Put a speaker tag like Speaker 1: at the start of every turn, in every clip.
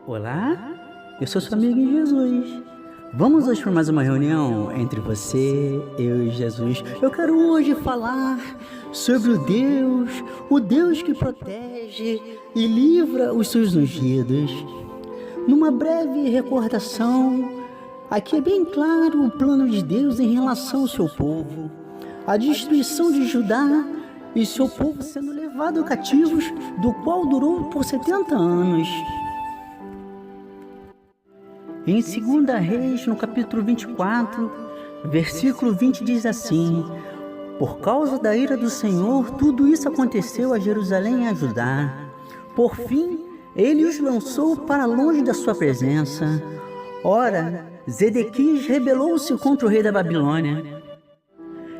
Speaker 1: Olá, eu sou seu amigo em Jesus. Vamos hoje para mais uma reunião entre você, eu e Jesus. Eu quero hoje falar sobre o Deus que protege e livra os seus ungidos. Numa breve recordação, aqui é bem claro o plano de Deus em relação ao seu povo. A destruição de Judá e seu povo sendo levado cativos, do qual durou por 70 anos. Em 2 Reis, no capítulo 24, versículo 20 diz assim: por causa da ira do Senhor, tudo isso aconteceu a Jerusalém e a Judá. Por fim, ele os lançou para longe da sua presença. Ora, Zedequias rebelou-se contra o rei da Babilônia.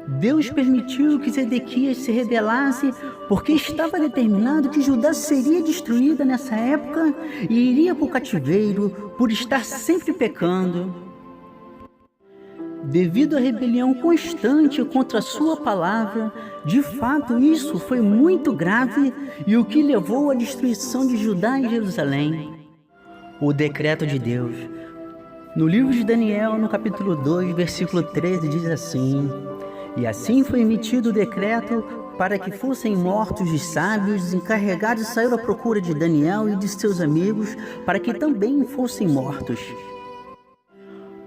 Speaker 1: Deus permitiu que Zedequias se rebelasse porque estava determinado que Judá seria destruída nessa época e iria para o cativeiro por estar sempre pecando. Devido à rebelião constante contra a sua palavra, de fato isso foi muito grave e o que levou à destruição de Judá e Jerusalém. O decreto de Deus. No livro de Daniel, no capítulo 2, versículo 13, diz assim: e assim foi emitido o decreto para que fossem mortos os sábios encarregados saíram à procura de Daniel e de seus amigos, para que também fossem mortos.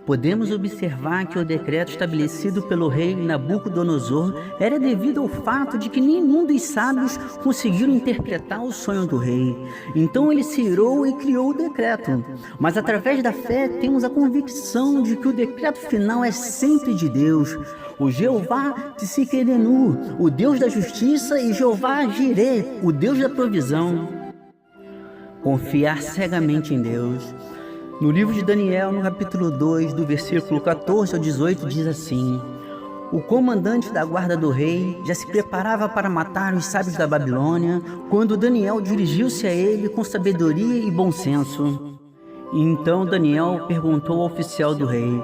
Speaker 1: Podemos observar que o decreto estabelecido pelo rei Nabucodonosor era devido ao fato de que nenhum dos sábios conseguiram interpretar o sonho do rei. Então ele se irou e criou o decreto. Mas através da fé temos a convicção de que o decreto final é sempre de Deus. O Jeová Tsidkenu, o Deus da justiça, e Jeová Jireh, o Deus da provisão. Confiar cegamente em Deus. No livro de Daniel, no capítulo 2, do versículo 14 ao 18, diz assim: o comandante da guarda do rei já se preparava para matar os sábios da Babilônia, quando Daniel dirigiu-se a ele com sabedoria e bom senso. Então Daniel perguntou ao oficial do rei: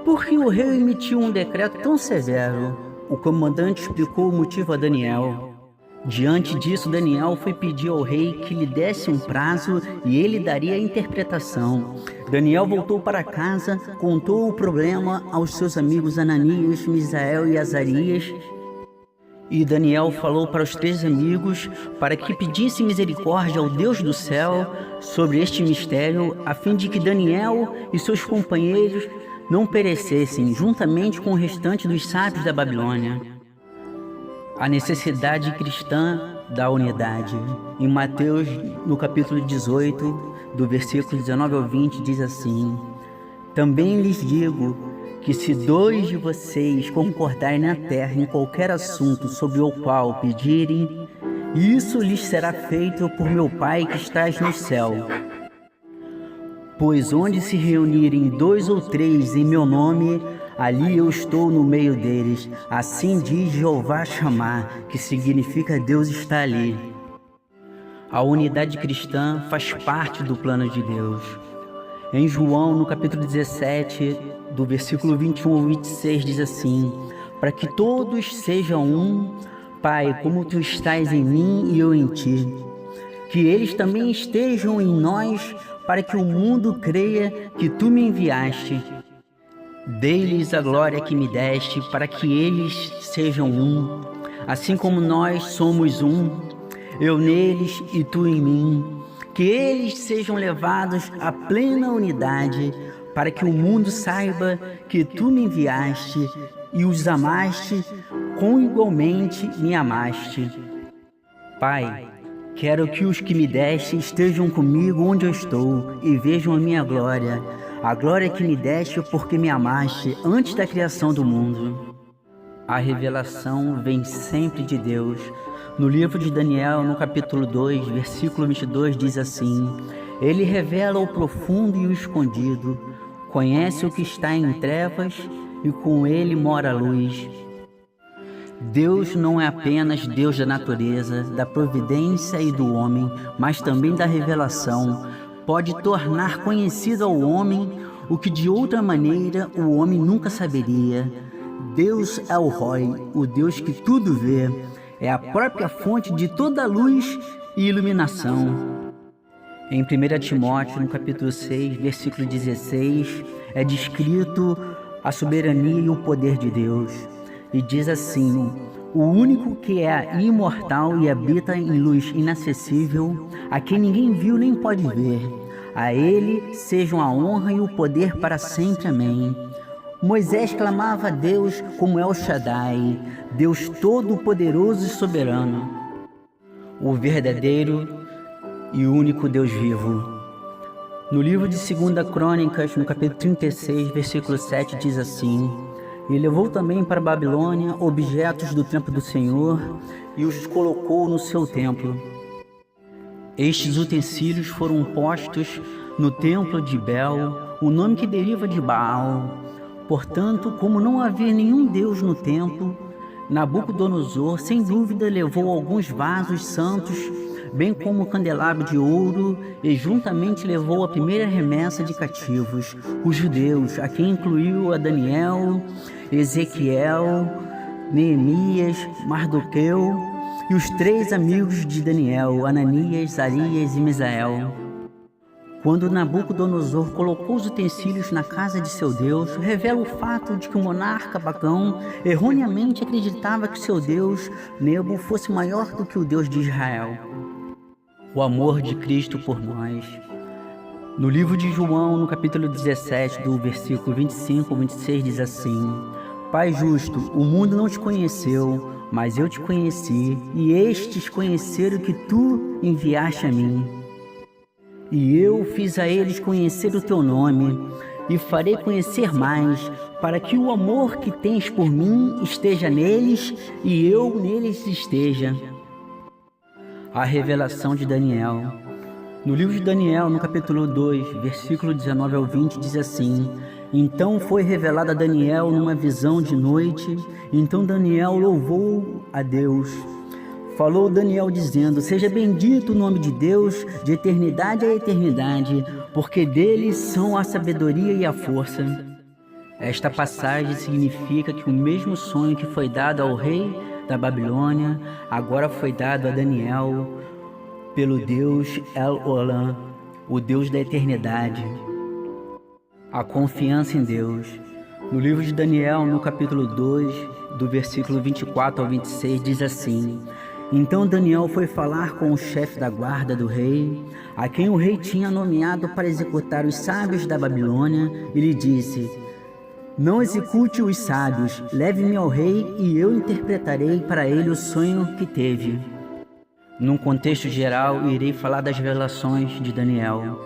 Speaker 1: por que o rei emitiu um decreto tão severo? O comandante explicou o motivo a Daniel. Diante disso, Daniel foi pedir ao rei que lhe desse um prazo e ele daria a interpretação. Daniel voltou para casa, contou o problema aos seus amigos Ananias, Misael e Azarias. E Daniel falou para os 3 amigos para que pedissem misericórdia ao Deus do céu sobre este mistério, a fim de que Daniel e seus companheiros não perecessem juntamente com o restante dos sábios da Babilônia. A necessidade cristã da unidade. Em Mateus, no capítulo 18, do versículo 19 ao 20, diz assim: também lhes digo que se 2 de vocês concordarem na terra em qualquer assunto sobre o qual pedirem, isso lhes será feito por meu Pai que estás no céu. Pois onde se reunirem 2 ou 3 em meu nome, ali eu estou no meio deles. Assim diz Jeová Shammah, que significa Deus está ali. A unidade cristã faz parte do plano de Deus. Em João, no capítulo 17, do versículo 21 ao 26, diz assim: para que todos sejam um, Pai, como tu estás em mim e eu em ti, que eles também estejam em nós, para que o mundo creia que tu me enviaste. Dei-lhes a glória que me deste, para que eles sejam um, assim como nós somos um, eu neles e tu em mim, que eles sejam levados à plena unidade, para que o mundo saiba que tu me enviaste e os amaste, como igualmente me amaste. Pai, quero que os que me deste estejam comigo onde eu estou e vejam a minha glória, a glória que me deste porque me amaste antes da criação do mundo. A revelação vem sempre de Deus. No livro de Daniel, no capítulo 2, versículo 22, diz assim: ele revela o profundo e o escondido, conhece o que está em trevas e com ele mora a luz. Deus não é apenas Deus da natureza, da providência e do homem, mas também da revelação. Pode tornar conhecido ao homem o que de outra maneira o homem nunca saberia. Deus é o Roi, o Deus que tudo vê, é a própria fonte de toda luz e iluminação. Em 1 Timóteo, no capítulo 6, versículo 16, é descrito a soberania e o poder de Deus. E diz assim: o único que é imortal e habita em luz inacessível, a quem ninguém viu nem pode ver, a ele sejam a honra e o poder para sempre. Amém. Moisés clamava a Deus como El Shaddai, Deus todo-poderoso e soberano, o verdadeiro e único Deus vivo. No livro de 2 Crônicas, no capítulo 36, versículo 7, diz assim: e levou também para a Babilônia objetos do templo do Senhor e os colocou no seu templo. Estes utensílios foram postos no templo de Bel, o nome que deriva de Baal. Portanto, como não havia nenhum Deus no templo, Nabucodonosor, sem dúvida, levou alguns vasos santos, bem como o candelabro de ouro, e juntamente levou a primeira remessa de cativos, os judeus, a quem incluiu a Daniel, Ezequiel, Neemias, Mardoqueu e os 3 amigos de Daniel, Ananias, Arias e Misael. Quando Nabucodonosor colocou os utensílios na casa de seu Deus, revela o fato de que o monarca pagão erroneamente acreditava que seu Deus, Nebo, fosse maior do que o Deus de Israel. O amor de Cristo por nós. No livro de João, no capítulo 17, do versículo 25 ao 26, diz assim: Pai justo, o mundo não te conheceu, mas eu te conheci, e estes conheceram que tu enviaste a mim. E eu fiz a eles conhecer o teu nome, e farei conhecer mais, para que o amor que tens por mim esteja neles, e eu neles esteja. A revelação de Daniel. No livro de Daniel, no capítulo 2, versículo 19 ao 20, diz assim: Então foi revelada a Daniel numa visão de noite. Então Daniel louvou a Deus. Falou Daniel dizendo: Seja bendito o nome de Deus, de eternidade a eternidade, porque dele são a sabedoria e a força. Esta passagem significa que o mesmo sonho que foi dado ao rei da Babilônia, agora foi dado a Daniel pelo Deus El-Olam, o Deus da eternidade. A confiança em Deus. No livro de Daniel, no capítulo 2, do versículo 24 ao 26, diz assim: Então Daniel foi falar com o chefe da guarda do rei, a quem o rei tinha nomeado para executar os sábios da Babilônia, e lhe disse: Não execute os sábios, leve-me ao rei e eu interpretarei para ele o sonho que teve. Num contexto geral, irei falar das revelações de Daniel.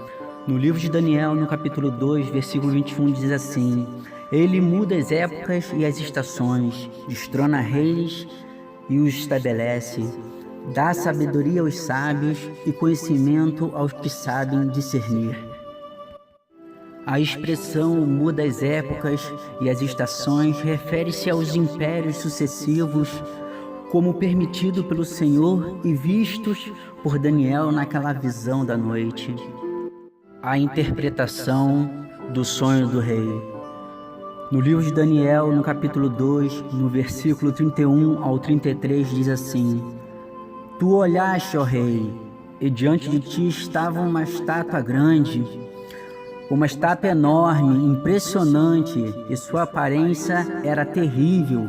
Speaker 1: No livro de Daniel, no capítulo 2, versículo 21, diz assim: Ele muda as épocas e as estações, destrona reis e os estabelece, dá sabedoria aos sábios e conhecimento aos que sabem discernir. A expressão muda as épocas e as estações refere-se aos impérios sucessivos, como permitido pelo Senhor e vistos por Daniel naquela visão da noite. A interpretação do sonho do rei. No livro de Daniel, no capítulo 2, no versículo 31 ao 33, diz assim: Tu olhaste, ó rei, e diante de ti estava uma estátua grande, uma estátua enorme, impressionante, e sua aparência era terrível.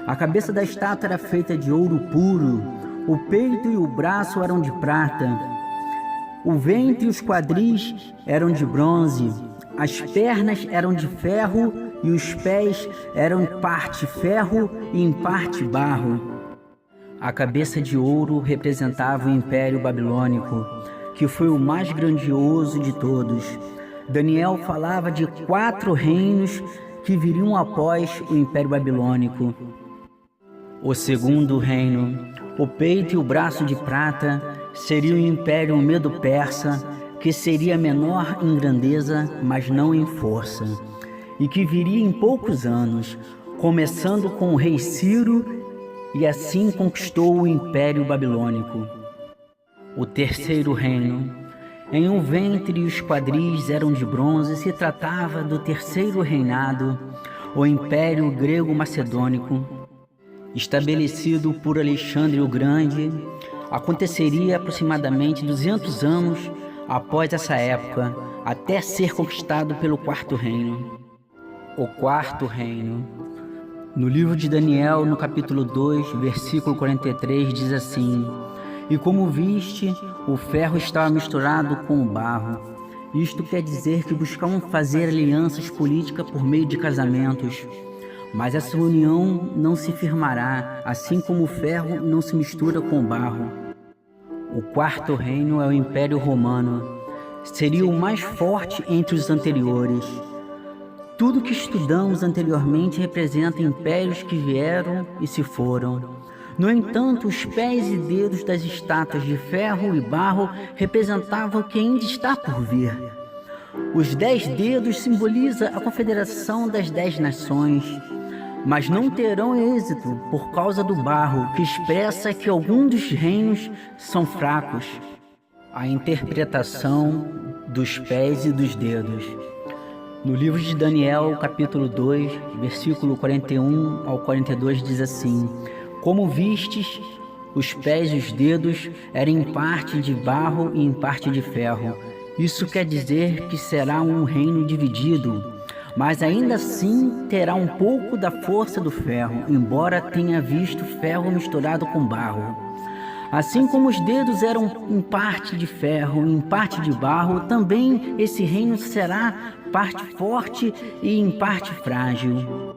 Speaker 1: A cabeça da estátua era feita de ouro puro, o peito e o braço eram de prata, o ventre e os quadris eram de bronze, as pernas eram de ferro e os pés eram em parte ferro e em parte barro. A cabeça de ouro representava o Império Babilônico, que foi o mais grandioso de todos. Daniel falava de 4 reinos que viriam após o Império Babilônico. O segundo reino, o peito e o braço de prata, seria o Império Medo-Persa, que seria menor em grandeza, mas não em força, e que viria em poucos anos, começando com o rei Ciro, e assim conquistou o Império Babilônico. O terceiro reino, em um ventre e os quadris eram de bronze, se tratava do terceiro reinado, o Império Grego-Macedônico, estabelecido por Alexandre o Grande. Aconteceria aproximadamente 200 anos após essa época, até ser conquistado pelo quarto reino. O quarto reino. No livro de Daniel, no capítulo 2, versículo 43, diz assim: E como viste, o ferro estava misturado com o barro. Isto quer dizer que buscavam fazer alianças políticas por meio de casamentos. Mas essa união não se firmará, assim como o ferro não se mistura com o barro. O quarto reino é o Império Romano. Seria o mais forte entre os anteriores. Tudo que estudamos anteriormente representa impérios que vieram e se foram. No entanto, os pés e dedos das estátuas de ferro e barro representavam o que ainda está por vir. Os 10 dedos simbolizam a confederação das 10 nações, mas não terão êxito por causa do barro, que expressa que alguns dos reinos são fracos. A interpretação dos pés e dos dedos. No livro de Daniel, capítulo 2, versículo 41 ao 42, diz assim: Como vistes, os pés e os dedos eram em parte de barro e em parte de ferro. Isso quer dizer que será um reino dividido, mas ainda assim terá um pouco da força do ferro, embora tenha visto ferro misturado com barro. Assim como os dedos eram em parte de ferro e em parte de barro, também esse reino será parte forte e em parte frágil.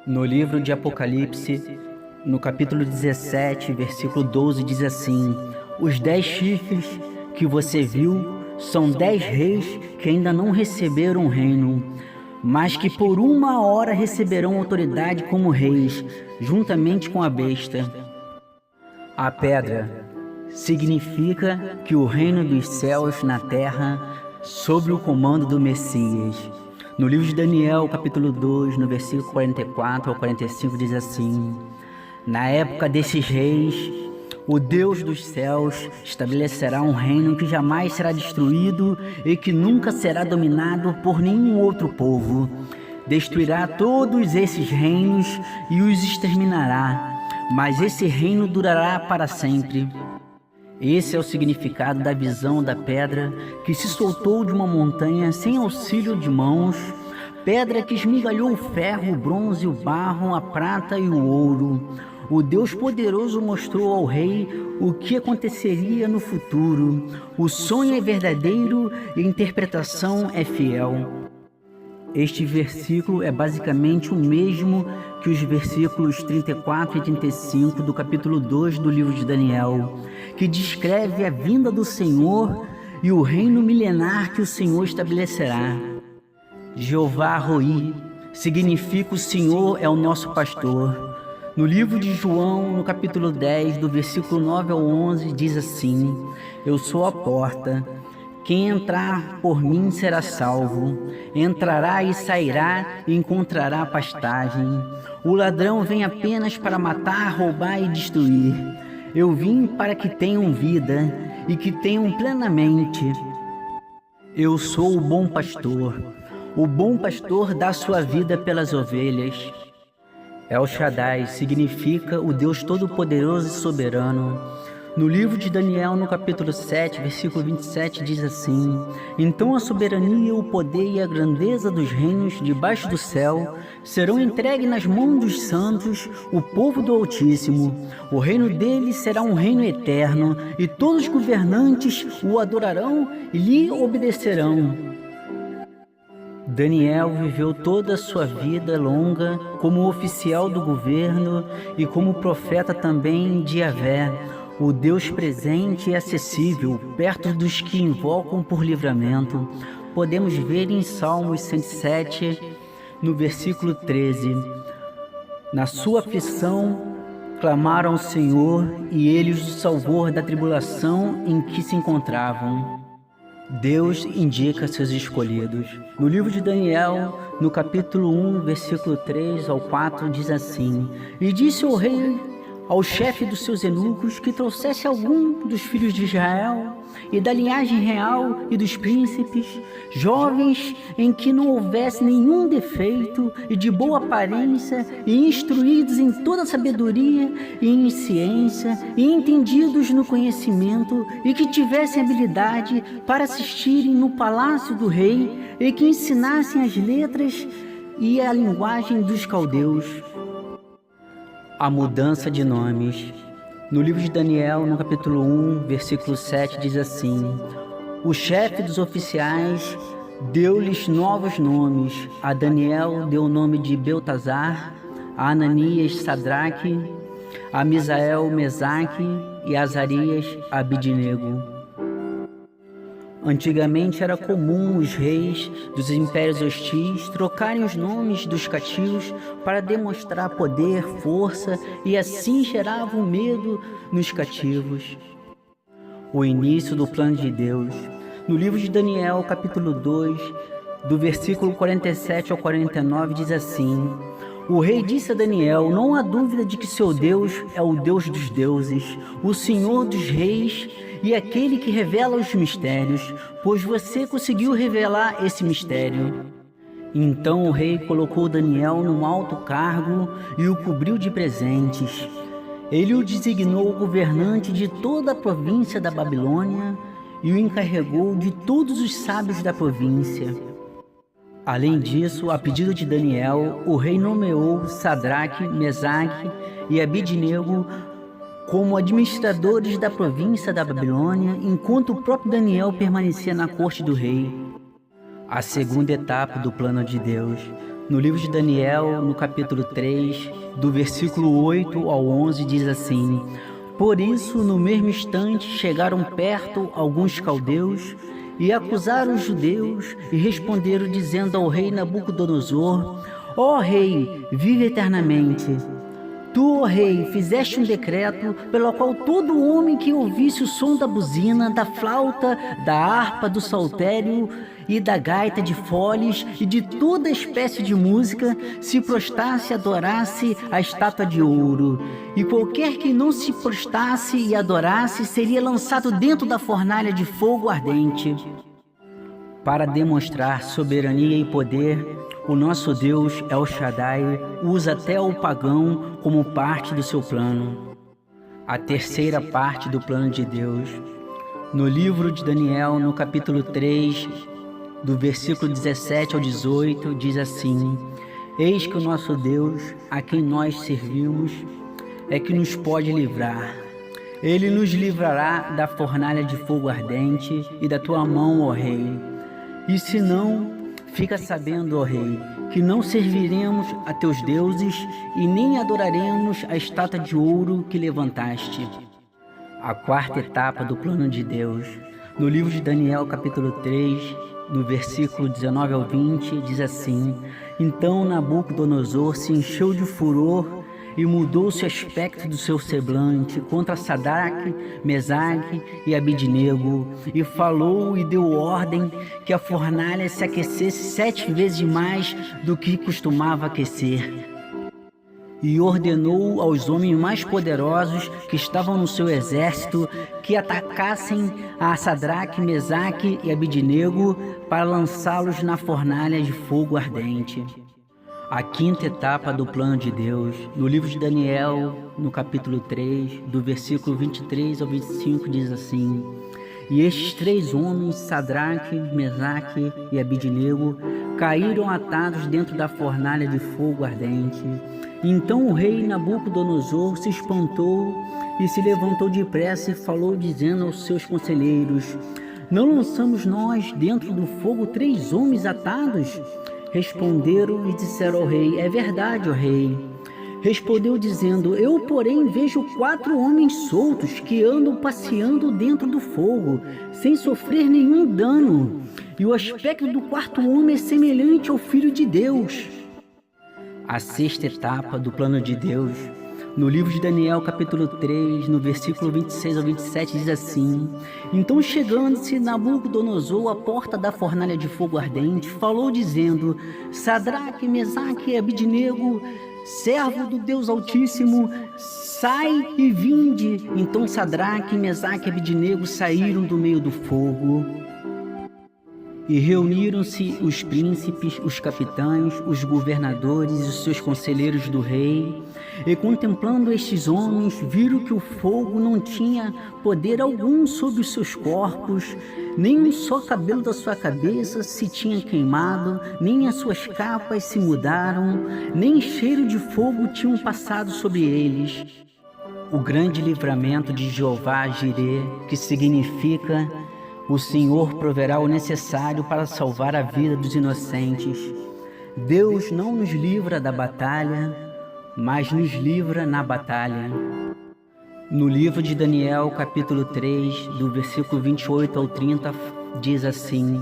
Speaker 1: No livro de Apocalipse, no capítulo 17, versículo 12, diz assim: Os 10 chifres que você viu são 10 reis que ainda não receberam o reino, mas que por uma hora receberão autoridade como reis, juntamente com a besta. A pedra significa que o reino dos céus na terra, sob o comando do Messias. No livro de Daniel, capítulo 2, no versículo 44 ao 45, diz assim: Na época desses reis, o Deus dos céus estabelecerá um reino que jamais será destruído e que nunca será dominado por nenhum outro povo. Destruirá todos esses reinos e os exterminará, mas esse reino durará para sempre. Esse é o significado da visão da pedra que se soltou de uma montanha sem auxílio de mãos, pedra que esmigalhou o ferro, o bronze, o barro, a prata e o ouro. O Deus poderoso mostrou ao rei o que aconteceria no futuro. O sonho é verdadeiro e a interpretação é fiel. Este versículo é basicamente o mesmo que os versículos 34 e 35 do capítulo 2 do livro de Daniel, que descreve a vinda do Senhor e o reino milenar que o Senhor estabelecerá. Jeová Roi significa o Senhor é o nosso pastor. No livro de João, no capítulo 10, do versículo 9 ao 11, diz assim: Eu sou a porta. Quem entrar por mim será salvo. Entrará e sairá e encontrará pastagem. O ladrão vem apenas para matar, roubar e destruir. Eu vim para que tenham vida e que tenham plenamente. Eu sou o bom pastor. O bom pastor dá sua vida pelas ovelhas. El Shaddai significa o Deus Todo-Poderoso e Soberano. No livro de Daniel, no capítulo 7, versículo 27, diz assim: Então a soberania, o poder e a grandeza dos reinos debaixo do céu serão entregues nas mãos dos santos, o povo do Altíssimo. O reino deles será um reino eterno, e todos os governantes o adorarão e lhe obedecerão. Daniel viveu toda a sua vida longa como oficial do governo e como profeta também de Yahvé, o Deus presente e acessível, perto dos que invocam por livramento. Podemos ver em Salmos 107, no versículo 13. Na sua aflição, clamaram ao Senhor e Ele os salvou da tribulação em que se encontravam. Deus indica seus escolhidos. No livro de Daniel, no capítulo 1, versículo 3 ao 4, diz assim: E disse o rei ao chefe dos seus eunucos que trouxesse algum dos filhos de Israel e da linhagem real e dos príncipes, jovens em que não houvesse nenhum defeito e de boa aparência e instruídos em toda sabedoria e em ciência e entendidos no conhecimento e que tivessem habilidade para assistirem no palácio do rei e que ensinassem as letras e a linguagem dos caldeus. A mudança de nomes. No livro de Daniel, no capítulo 1, versículo 7, diz assim: o chefe dos oficiais deu-lhes novos nomes. A Daniel deu o nome de Beltazar, a Ananias, Sadraque, a Misael, Mesaque e a Azarias, Abidnego. Antigamente era comum os reis dos impérios hostis trocarem os nomes dos cativos para demonstrar poder, força e assim geravam medo nos cativos. O início do plano de Deus. No livro de Daniel, capítulo 2, do versículo 47 ao 49, diz assim: o rei disse a Daniel: não há dúvida de que seu Deus é o Deus dos deuses, o Senhor dos reis e aquele que revela os mistérios, pois você conseguiu revelar esse mistério. Então o rei colocou Daniel num alto cargo e o cobriu de presentes. Ele o designou governante de toda a província da Babilônia e o encarregou de todos os sábios da província. Além disso, a pedido de Daniel, o rei nomeou Sadraque, Mesaque e Abidnego como administradores da província da Babilônia, enquanto o próprio Daniel permanecia na corte do rei. A segunda etapa do plano de Deus. No livro de Daniel, no capítulo 3, do versículo 8 ao 11, diz assim: por isso, no mesmo instante, chegaram perto alguns caldeus e acusaram os judeus e responderam dizendo ao rei Nabucodonosor: ó rei, vive eternamente. Tu, ó rei, fizeste um decreto pelo qual todo homem que ouvisse o som da buzina, da flauta, da harpa, do saltério e da gaita de foles e de toda espécie de música se prostrasse e adorasse a estátua de ouro. E qualquer que não se prostrasse e adorasse seria lançado dentro da fornalha de fogo ardente. Para demonstrar soberania e poder, o nosso Deus, El Shaddai, usa até o pagão como parte do seu plano. A terceira parte do plano de Deus. No livro de Daniel, no capítulo 3, do versículo 17 ao 18, diz assim: eis que o nosso Deus, a quem nós servimos, é que nos pode livrar. Ele nos livrará da fornalha de fogo ardente e da tua mão, ó rei. E se não, fica sabendo, ó rei, que não serviremos a teus deuses e nem adoraremos a estátua de ouro que levantaste. A quarta etapa do plano de Deus. No livro de Daniel, capítulo 3, no versículo 19 ao 20, diz assim: então Nabucodonosor se encheu de furor e mudou-se o aspecto do seu semblante contra Sadraque, Mesaque e Abidnego, e falou e deu ordem que a fornalha se aquecesse 7 vezes mais do que costumava aquecer. E ordenou aos homens mais poderosos que estavam no seu exército que atacassem a Sadraque, Mesaque e Abidnego para lançá-los na fornalha de fogo ardente. A quinta etapa do plano de Deus. No livro de Daniel, no capítulo 3, do versículo 23 ao 25, diz assim: e estes 3 homens, Sadraque, Mesaque e Abidnego, caíram atados dentro da fornalha de fogo ardente. Então o rei Nabucodonosor se espantou e se levantou depressa e falou, dizendo aos seus conselheiros: não lançamos nós dentro do fogo 3 homens atados? Responderam e disseram ao rei: é verdade, ó rei. Respondeu dizendo: eu, porém, vejo 4 homens soltos que andam passeando dentro do fogo, sem sofrer nenhum dano. E o aspecto do 4º homem é semelhante ao Filho de Deus. A sexta etapa do plano de Deus. No livro de Daniel, capítulo 3, no versículo 26 ao 27, diz assim: então, chegando-se Nabucodonosor à porta da fornalha de fogo ardente, falou dizendo: Sadraque, Mesaque e Abidnego, servo do Deus Altíssimo, sai e vinde. Então Sadraque, Mesaque e Abednego saíram do meio do fogo. E reuniram-se os príncipes, os capitães, os governadores e os seus conselheiros do rei, e contemplando estes homens, viram que o fogo não tinha poder algum sobre os seus corpos, nem um só cabelo da sua cabeça se tinha queimado, nem as suas capas se mudaram, nem cheiro de fogo tinham passado sobre eles. O grande livramento de Jeová Jirê, que significa: o Senhor proverá o necessário para salvar a vida dos inocentes. Deus não nos livra da batalha, mas nos livra na batalha. No livro de Daniel, capítulo 3, do versículo 28 ao 30, diz assim: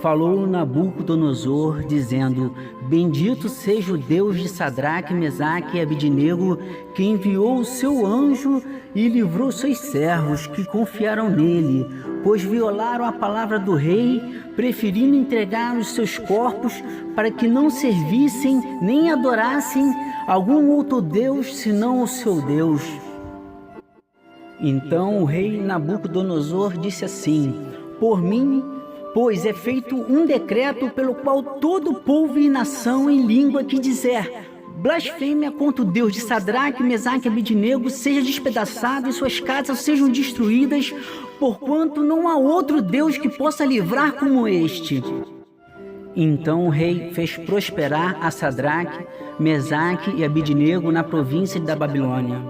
Speaker 1: falou Nabucodonosor, dizendo: bendito seja o Deus de Sadraque, Mesaque e Abednego, que enviou o seu anjo e livrou seus servos que confiaram nele, pois violaram a palavra do rei, preferindo entregar os seus corpos para que não servissem nem adorassem algum outro Deus senão o seu Deus. Então o rei Nabucodonosor disse assim: por mim, pois é feito um decreto pelo qual todo povo e nação em língua que dizer blasfêmia contra o Deus de Sadraque, Mesaque e Abednego seja despedaçado e suas casas sejam destruídas, porquanto não há outro Deus que possa livrar como este. Então o rei fez prosperar a Sadraque, Mesaque e Abednego na província da Babilônia.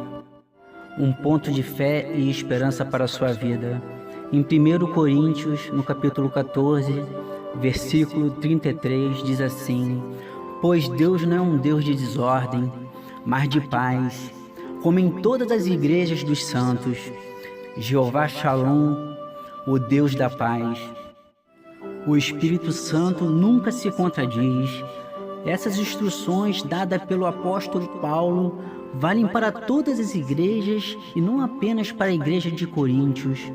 Speaker 1: Um ponto de fé e esperança para a sua vida. Em 1 Coríntios, no capítulo 14, versículo 33, diz assim: pois Deus não é um Deus de desordem, mas de paz, como em todas as igrejas dos santos. Jeová Shalom, o Deus da paz. O Espírito Santo nunca se contradiz. Essas instruções dadas pelo apóstolo Paulo valem para todas as igrejas e não apenas para a igreja de Coríntios.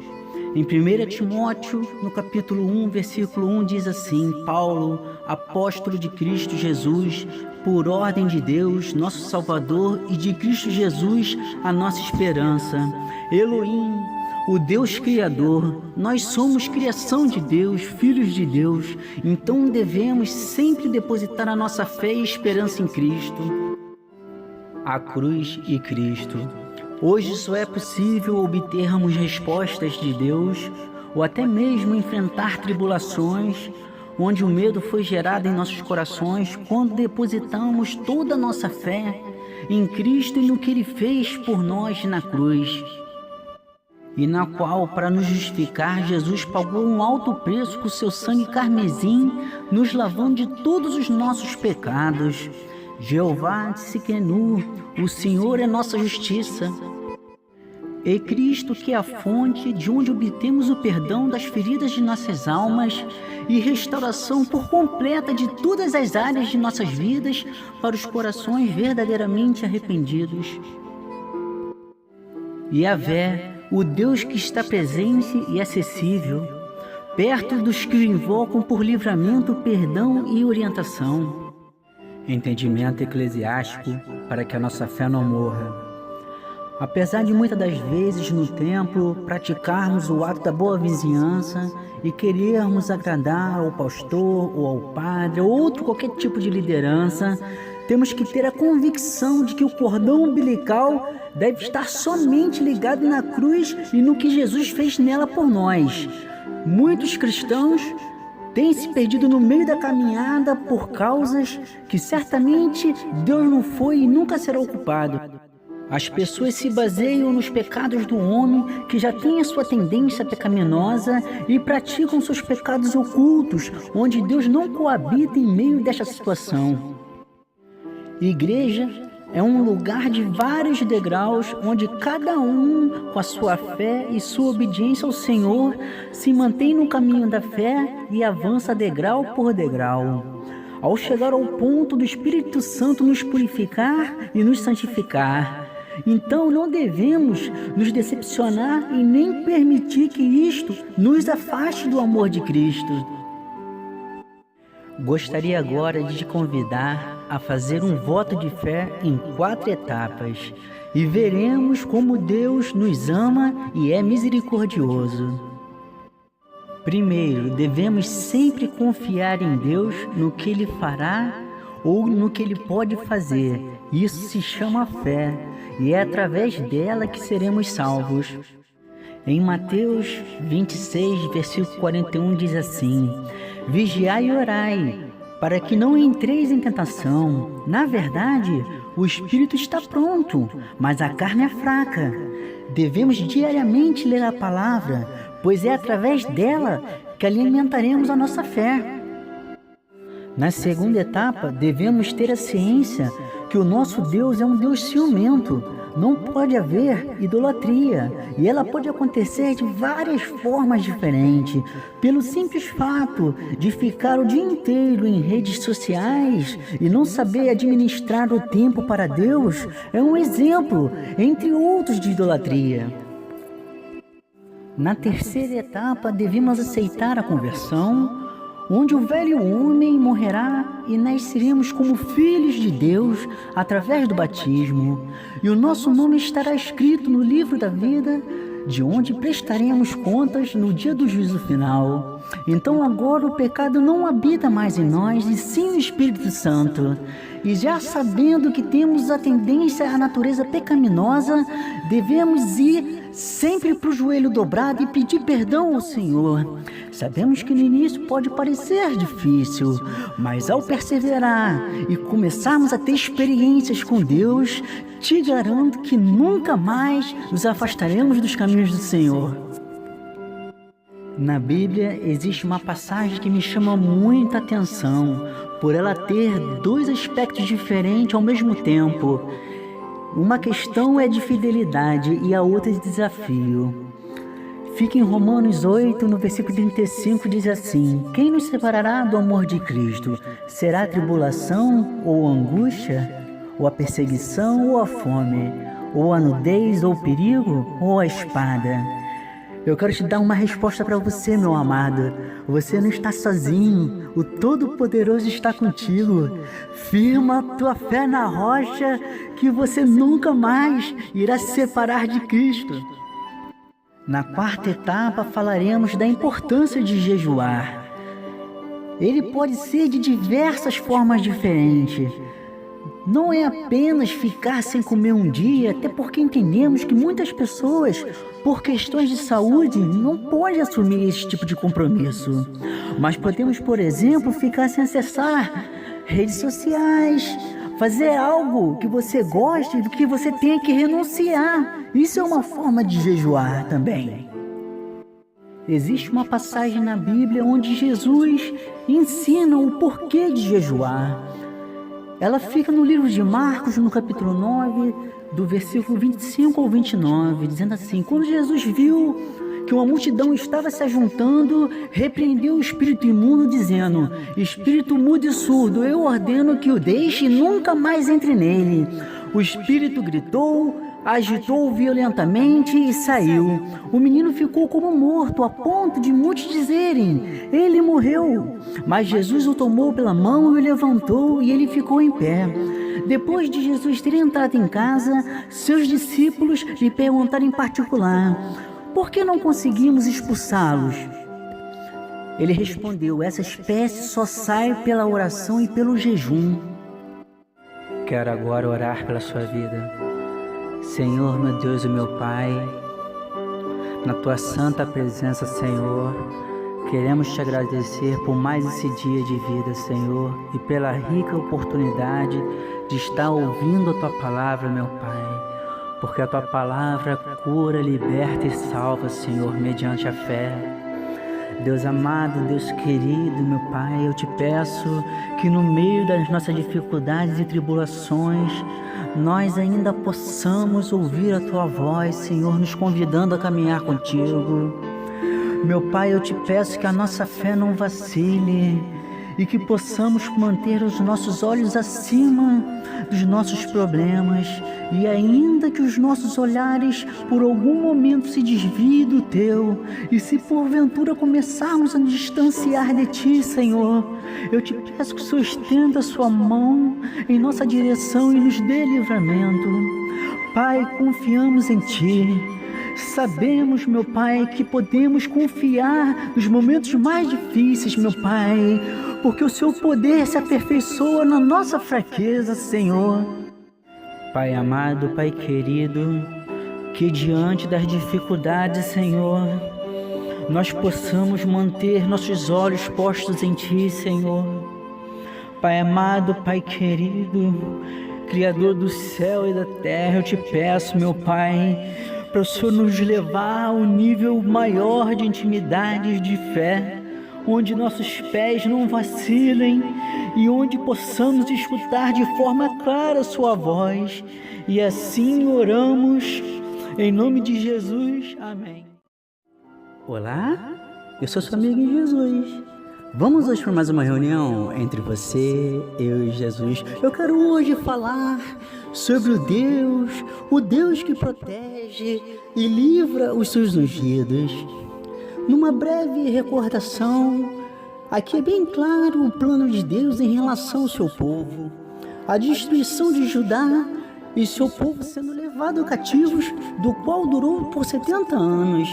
Speaker 1: Em 1 Timóteo, no capítulo 1, versículo 1, diz assim: Paulo, apóstolo de Cristo Jesus, por ordem de Deus, nosso Salvador, e de Cristo Jesus, a nossa esperança. Elohim, o Deus Criador, nós somos criação de Deus, filhos de Deus, então devemos sempre depositar a nossa fé e esperança em Cristo. A cruz e Cristo. Hoje só é possível obtermos respostas de Deus, ou até mesmo enfrentar tribulações, onde o medo foi gerado em nossos corações quando depositamos toda a nossa fé em Cristo e no que Ele fez por nós na cruz, e na qual, para nos justificar, Jesus pagou um alto preço com seu sangue carmesim, nos lavando de todos os nossos pecados. Jeová Tsidkenu, o Senhor é nossa justiça. E Cristo, que é a fonte de onde obtemos o perdão das feridas de nossas almas e restauração por completa de todas as áreas de nossas vidas para os corações verdadeiramente arrependidos. Yahvé, o Deus que está presente e acessível, perto dos que o invocam por livramento, perdão e orientação. Entendimento eclesiástico para que a nossa fé não morra. Apesar de muitas das vezes no templo praticarmos o ato da boa vizinhança e querermos agradar ao pastor ou ao padre ou outro qualquer tipo de liderança, temos que ter a convicção de que o cordão umbilical deve estar somente ligado na cruz e no que Jesus fez nela por nós. Muitos cristãos têm se perdido no meio da caminhada por causas que certamente Deus não foi e nunca será ocupado. As pessoas se baseiam nos pecados do homem que já tem a sua tendência pecaminosa e praticam seus pecados ocultos, onde Deus não coabita em meio desta situação. Igreja é um lugar de vários degraus, onde cada um, com a sua fé e sua obediência ao Senhor, se mantém no caminho da fé e avança degrau por degrau, ao chegar ao ponto do Espírito Santo nos purificar e nos santificar. Então não devemos nos decepcionar e nem permitir que isto nos afaste do amor de Cristo. Gostaria agora de te convidar a fazer um voto de fé em 4 etapas e veremos como Deus nos ama e é misericordioso. Primeiro, devemos sempre confiar em Deus no que Ele fará ou no que Ele pode fazer. Isso se chama fé e é através dela que seremos salvos. Em Mateus 26, versículo 41 diz assim: Vigiai e orai, para que não entreis em tentação. Na verdade, o espírito está pronto, mas a carne é fraca. Devemos diariamente ler a palavra, pois é através dela que alimentaremos a nossa fé. Na segunda etapa, devemos ter a ciência que o nosso Deus é um Deus ciumento. Não pode haver idolatria, e ela pode acontecer de várias formas diferentes. Pelo simples fato de ficar o dia inteiro em redes sociais e não saber administrar o tempo para Deus, é um exemplo, entre outros, de idolatria. Na terceira etapa, devemos aceitar a conversão, onde o velho homem morrerá e nasceremos como filhos de Deus através do batismo, e o nosso nome estará escrito no livro da vida, de onde prestaremos contas no dia do juízo final. Então agora o pecado não habita mais em nós, e sim o Espírito Santo. E já sabendo que temos a tendência à natureza pecaminosa, devemos ir sempre para o joelho dobrado e pedir perdão ao Senhor. Sabemos que no início pode parecer difícil, mas ao perseverar e começarmos a ter experiências com Deus, te garanto que nunca mais nos afastaremos dos caminhos do Senhor. Na Bíblia existe uma passagem que me chama muita atenção, por ela ter 2 aspectos diferentes ao mesmo tempo. Uma questão é de fidelidade e a outra de desafio. Fica em Romanos 8, no versículo 35, diz assim: Quem nos separará do amor de Cristo? Será a tribulação ou a angústia? Ou a perseguição ou a fome? Ou a nudez ou o perigo? Ou a espada? Eu quero te dar uma resposta para você, meu amado. Você não está sozinho. O Todo-Poderoso está contigo. Firma tua fé na rocha, que você nunca mais irá se separar de Cristo. Na quarta etapa, falaremos da importância de jejuar. Ele pode ser de diversas formas diferentes. Não é apenas ficar sem comer um dia, até porque entendemos que muitas pessoas, por questões de saúde, não podem assumir esse tipo de compromisso. Mas podemos, por exemplo, ficar sem acessar redes sociais, fazer algo que você goste e do que você tenha que renunciar. Isso é uma forma de jejuar também. Existe uma passagem na Bíblia onde Jesus ensina o porquê de jejuar. Ela fica no livro de Marcos, no capítulo 9, do versículo 25 ao 29, dizendo assim: Quando Jesus viu que uma multidão estava se ajuntando, repreendeu o espírito imundo, dizendo: Espírito mudo e surdo, eu ordeno que o deixe e nunca mais entre nele. O espírito gritou, agitou violentamente e saiu. O menino ficou como morto, a ponto de muitos dizerem: ele morreu. Mas Jesus o tomou pela mão e o levantou, e ele ficou em pé. Depois de Jesus ter entrado em casa, seus discípulos lhe perguntaram em particular: por que não conseguimos expulsá-los? Ele respondeu: essa espécie só sai pela oração e pelo jejum. Quero agora orar pela sua vida. Senhor, meu Deus e meu Pai, na Tua santa presença, Senhor, queremos Te agradecer por mais esse dia de vida, Senhor, e pela rica oportunidade de estar ouvindo a Tua palavra, meu Pai, porque a Tua palavra cura, liberta e salva, Senhor, mediante a fé. Deus amado, Deus querido, meu Pai, eu Te peço que no meio das nossas dificuldades e tribulações, nós ainda possamos ouvir a Tua voz, Senhor, nos convidando a caminhar contigo. Meu Pai, eu Te peço que a nossa fé não vacile e que possamos manter os nossos olhos acima dos nossos problemas, e ainda que os nossos olhares por algum momento se desviem do Teu, e se porventura começarmos a distanciar de Ti, Senhor, eu te peço que o Senhor estenda a sua mão em nossa direção e nos dê livramento. Pai, confiamos em Ti. Sabemos, meu Pai, que podemos confiar nos momentos mais difíceis, meu Pai, porque o Seu poder se aperfeiçoa na nossa fraqueza, Senhor. Pai amado, Pai querido, que diante das dificuldades, Senhor, nós possamos manter nossos olhos postos em Ti, Senhor. Pai amado, Pai querido, Criador do céu e da terra, eu te peço, meu Pai, para o Senhor nos levar a um nível maior de intimidade, de fé, onde nossos pés não vacilem e onde possamos escutar de forma clara a Sua voz. E assim oramos, em nome de Jesus. Amém. Olá, eu sou seu amigo Jesus. Vamos hoje para mais uma reunião entre você, eu e Jesus. Eu quero hoje falar sobre o Deus que protege e livra os seus ungidos. Numa breve recordação, aqui é bem claro o plano de Deus em relação ao seu povo. A destruição de Judá e seu povo sendo levado cativos, do qual durou por 70 anos.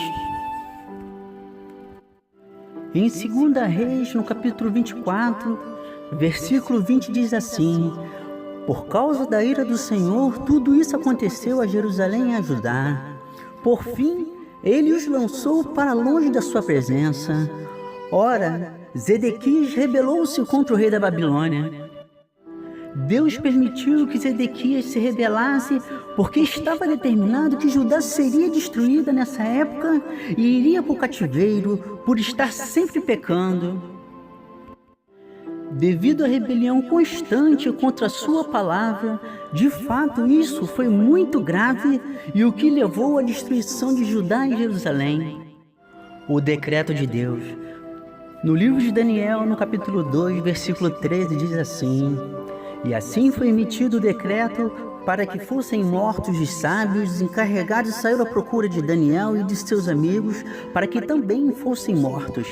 Speaker 1: Em 2 Reis, no capítulo 24, versículo 20, diz assim: por causa da ira do Senhor, tudo isso aconteceu a Jerusalém e a Judá. Por fim, ele os lançou para longe da sua presença. Ora, Zedequias rebelou-se contra o rei da Babilônia. Deus permitiu que Zedequias se rebelasse porque estava determinado que Judá seria destruída nessa época e iria para o cativeiro por estar sempre pecando. Devido à rebelião constante contra a sua palavra, de fato isso foi muito grave e o que levou à destruição de Judá e Jerusalém. O decreto de Deus. No livro de Daniel, no capítulo 2, versículo 13, diz assim: e assim foi emitido o decreto para que fossem mortos os sábios encarregados de sair à procura de Daniel e de seus amigos, para que também fossem mortos.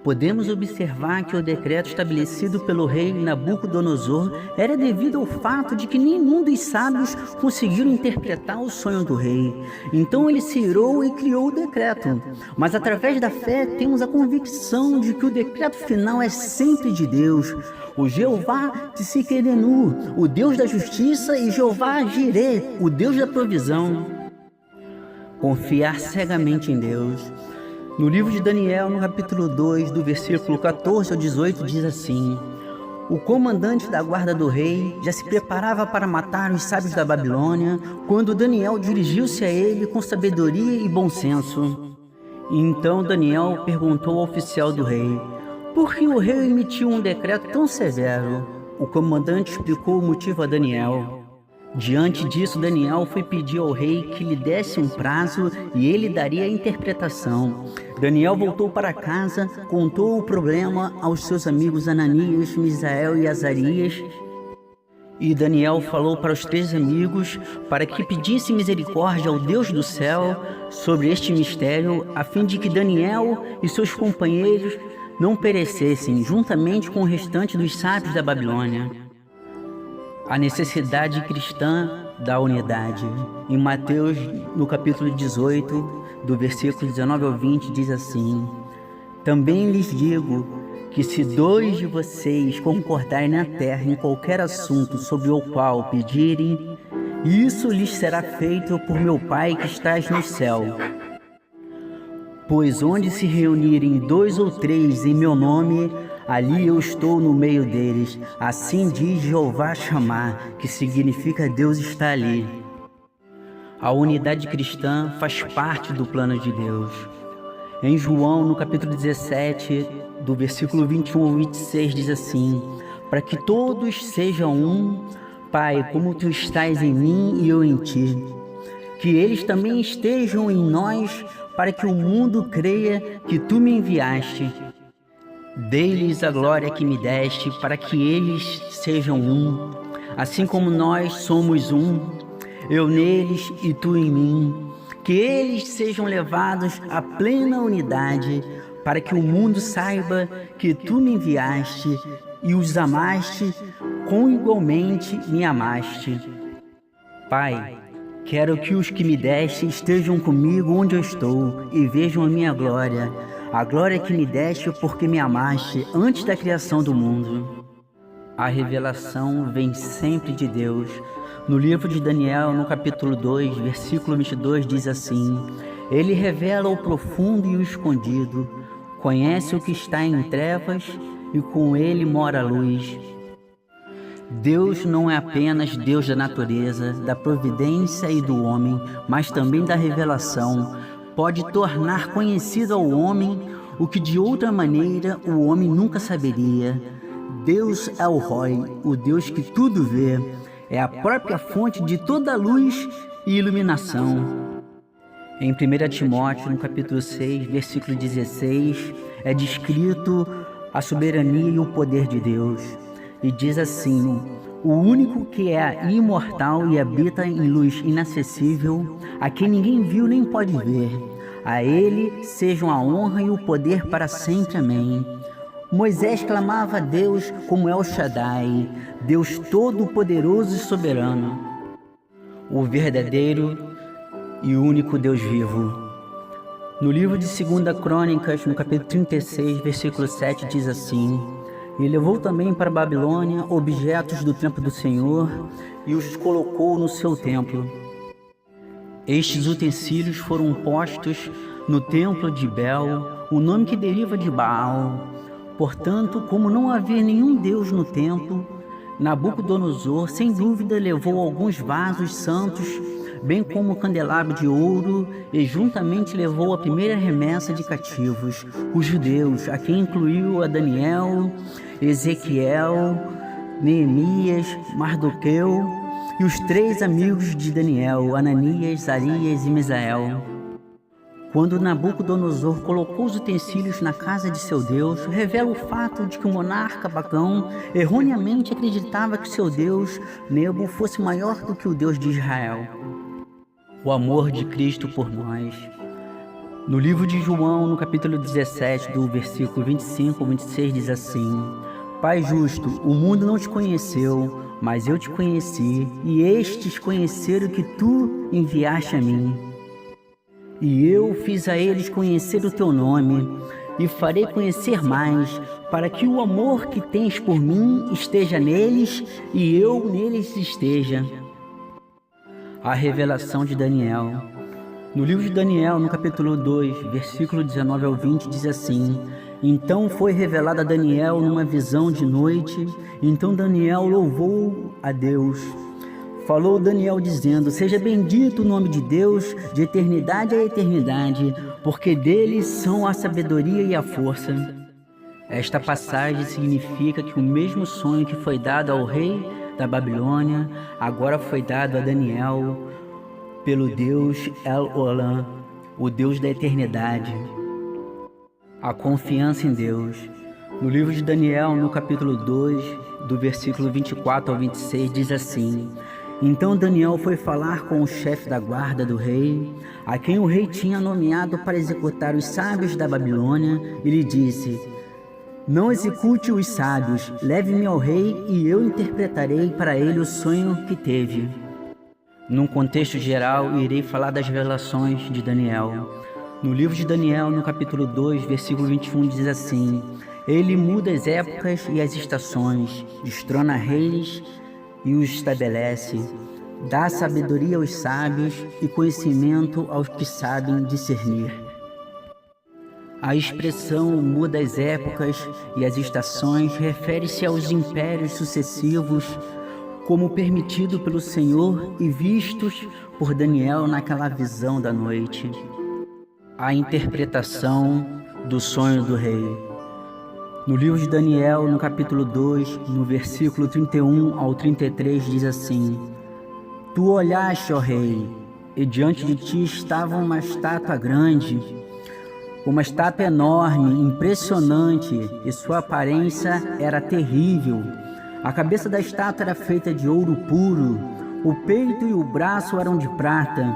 Speaker 1: Podemos observar que o decreto estabelecido pelo rei Nabucodonosor era devido ao fato de que nenhum dos sábios conseguiram interpretar o sonho do rei. Então ele se irou e criou o decreto. Mas através da fé temos a convicção de que o decreto final é sempre de Deus. O Jeová Tsidkenu, o Deus da justiça, e Jeová Jireh, o Deus da provisão. Confiar cegamente em Deus. No livro de Daniel, no capítulo 2, do versículo 14 ao 18, diz assim: o comandante da guarda do rei já se preparava para matar os sábios da Babilônia, quando Daniel dirigiu-se a ele com sabedoria e bom senso. Então Daniel perguntou ao oficial do rei: por que o rei emitiu um decreto tão severo? O comandante explicou o motivo a Daniel. Diante disso, Daniel foi pedir ao rei que lhe desse um prazo e ele daria a interpretação. Daniel voltou para casa, contou o problema aos seus amigos Ananias, Misael e Azarias. E Daniel falou para os 3 amigos para que pedissem misericórdia ao Deus do céu sobre este mistério, a fim de que Daniel e seus companheiros não perecessem, juntamente com o restante dos sábios da Babilônia. A necessidade cristã da unidade. Em Mateus, no capítulo 18, do versículo 19 ao 20, diz assim: também lhes digo que se 2 de vocês concordarem na terra em qualquer assunto sobre o qual pedirem, isso lhes será feito por meu Pai que estás no céu. Pois onde se reunirem 2 ou 3 em meu nome, ali eu estou no meio deles. Assim diz Jeová Shammah, que significa Deus está ali. A unidade cristã faz parte do plano de Deus. Em João, no capítulo 17, do versículo 21 ao 26, diz assim: para que todos sejam um, Pai, como tu estás em mim e eu em ti, que eles também estejam em nós, para que o mundo creia que tu me enviaste. Dei-lhes a glória que me deste, para que eles sejam um, assim como nós somos um, eu neles e tu em mim, que eles sejam levados à plena unidade, para que o mundo saiba que tu me enviaste e os amaste, como igualmente me amaste. Pai, quero que os que me deste estejam comigo onde eu estou e vejam a minha glória, a glória que me deste porque me amaste antes da criação do mundo. A revelação vem sempre de Deus. No livro de Daniel, no capítulo 2, versículo 22, diz assim: Ele revela o profundo e o escondido, conhece o que está em trevas e com ele mora a luz. Deus não é apenas Deus da natureza, da providência e do homem, mas também da revelação. Pode tornar conhecido ao homem o que de outra maneira o homem nunca saberia. Deus é o Roi, o Deus que tudo vê, é a própria fonte de toda luz e iluminação. Em 1 Timóteo, no capítulo 6, versículo 16, é descrito a soberania e o poder de Deus. E diz assim: o único que é imortal e habita em luz inacessível, a quem ninguém viu nem pode ver, a ele sejam a honra e o poder para sempre. Amém. Moisés clamava a Deus como El Shaddai, Deus todo-poderoso e soberano, o verdadeiro e único Deus vivo. No livro de 2 Crônicas, no capítulo 36, versículo 7, diz assim: E levou também para a Babilônia objetos do templo do Senhor e os colocou no seu templo. Estes utensílios foram postos no templo de Bel, o nome que deriva de Baal. Portanto, como não havia nenhum Deus no templo, Nabucodonosor, sem dúvida, levou alguns vasos santos, bem como o candelabro de ouro, e juntamente levou a primeira remessa de cativos, os judeus, a quem incluiu a Daniel, Ezequiel, Neemias, Mardoqueu e os 3 amigos de Daniel, Ananias, Arias e Misael. Quando Nabucodonosor colocou os utensílios na casa de seu Deus, revela o fato de que o monarca pagão erroneamente acreditava que seu Deus, Nebo, fosse maior do que o Deus de Israel. O amor de Cristo por nós. No livro de João, no capítulo 17, do versículo 25 ao 26, diz assim: Pai justo, o mundo não te conheceu, mas eu te conheci, e estes conheceram que tu enviaste a mim. E eu fiz a eles conhecer o teu nome, e farei conhecer mais, para que o amor que tens por mim esteja neles, e eu neles esteja. A revelação de Daniel. No livro de Daniel, no capítulo 2, versículo 19 ao 20, diz assim: Então foi revelada a Daniel numa visão de noite. Então Daniel louvou a Deus. Falou Daniel dizendo: Seja bendito o nome de Deus, de eternidade a eternidade, porque dele são a sabedoria e a força. Esta passagem significa que o mesmo sonho que foi dado ao rei da Babilônia, agora foi dado a Daniel pelo Deus El-Olam, o Deus da eternidade. A confiança em Deus. No livro de Daniel, no capítulo 2, do versículo 24 ao 26, diz assim: Então Daniel foi falar com o chefe da guarda do rei, a quem o rei tinha nomeado para executar os sábios da Babilônia, e lhe disse: Não execute os sábios, leve-me ao rei e eu interpretarei para ele o sonho que teve. Num contexto geral, irei falar das revelações de Daniel. No livro de Daniel, no capítulo 2, versículo 21, diz assim: Ele muda as épocas e as estações, destrona reis e os estabelece, dá sabedoria aos sábios e conhecimento aos que sabem discernir. A expressão muda as épocas e as estações refere-se aos impérios sucessivos, como permitido pelo Senhor e vistos por Daniel naquela visão da noite. A interpretação do sonho do rei. No livro de Daniel, no capítulo 2, no versículo 31 ao 33, diz assim: Tu olhaste, ó rei, e diante de ti estava uma estátua grande. uma estátua enorme, impressionante, e sua aparência era terrível. A cabeça da estátua era feita de ouro puro, o peito e o braço eram de prata,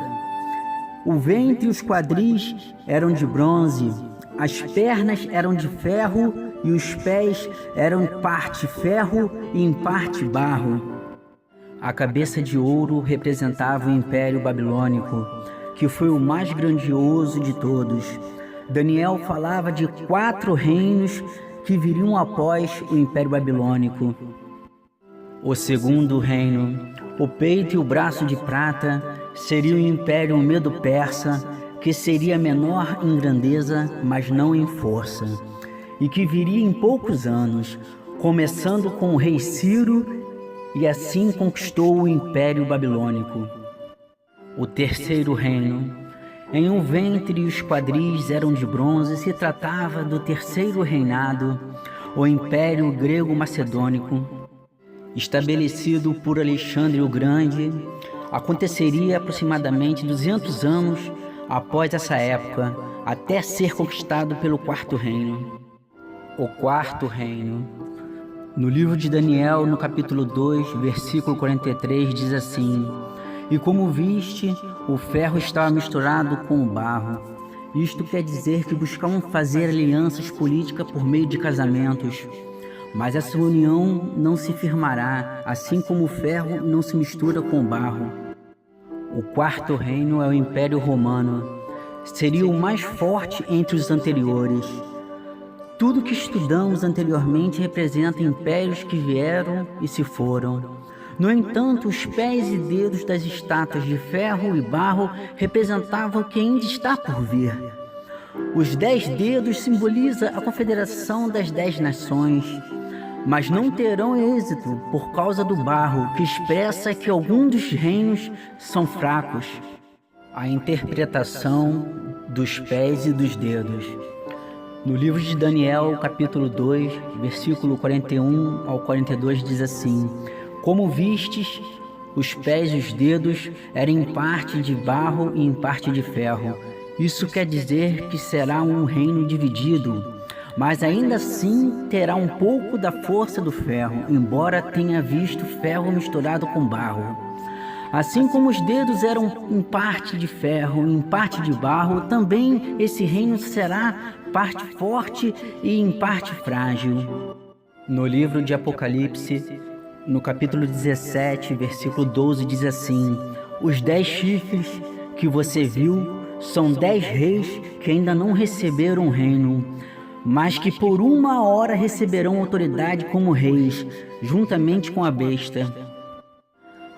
Speaker 1: o ventre e os quadris eram de bronze, as pernas eram de ferro e os pés eram em parte ferro e em parte barro. A cabeça de ouro representava o Império Babilônico, que foi o mais grandioso de todos. Daniel falava de 4 reinos que viriam após o Império Babilônico. O segundo reino, o peito e o braço de prata, seria o Império Medo-Persa, que seria menor em grandeza, mas não em força, e que viria em poucos anos, começando com o rei Ciro, e assim conquistou o Império Babilônico. O terceiro reino, em um ventre e os quadris eram de bronze, se tratava do terceiro reinado, o Império Grego-Macedônico, estabelecido por Alexandre o Grande. Aconteceria aproximadamente 200 anos após essa época, até ser conquistado pelo quarto reino. O quarto reino. No livro de Daniel, no capítulo 2, versículo 43, diz assim: E como viste, o ferro estava misturado com o barro. Isto quer dizer que buscavam fazer alianças políticas por meio de casamentos. Mas essa união não se firmará, assim como o ferro não se mistura com o barro. O quarto reino é o Império Romano. Seria o mais forte entre os anteriores. Tudo que estudamos anteriormente representa impérios que vieram e se foram. No entanto, os pés e dedos das estátuas de ferro e barro representavam o que ainda está por vir. Os 10 dedos simbolizam a confederação das 10 nações, mas não terão êxito por causa do barro, que expressa que alguns dos reinos são fracos. A interpretação dos pés e dos dedos. No livro de Daniel, capítulo 2, versículo 41 ao 42, diz assim: Como vistes, os pés e os dedos eram em parte de barro e em parte de ferro. Isso quer dizer que será um reino dividido, mas ainda assim terá um pouco da força do ferro, embora tenha visto ferro misturado com barro. Assim como os dedos eram em parte de ferro e em parte de barro, também esse reino será parte forte e em parte frágil. No livro de Apocalipse, no capítulo 17, versículo 12, diz assim: Os 10 chifres que você viu são 10 reis que ainda não receberam o reino, mas que por 1 hora receberão autoridade como reis, juntamente com a besta.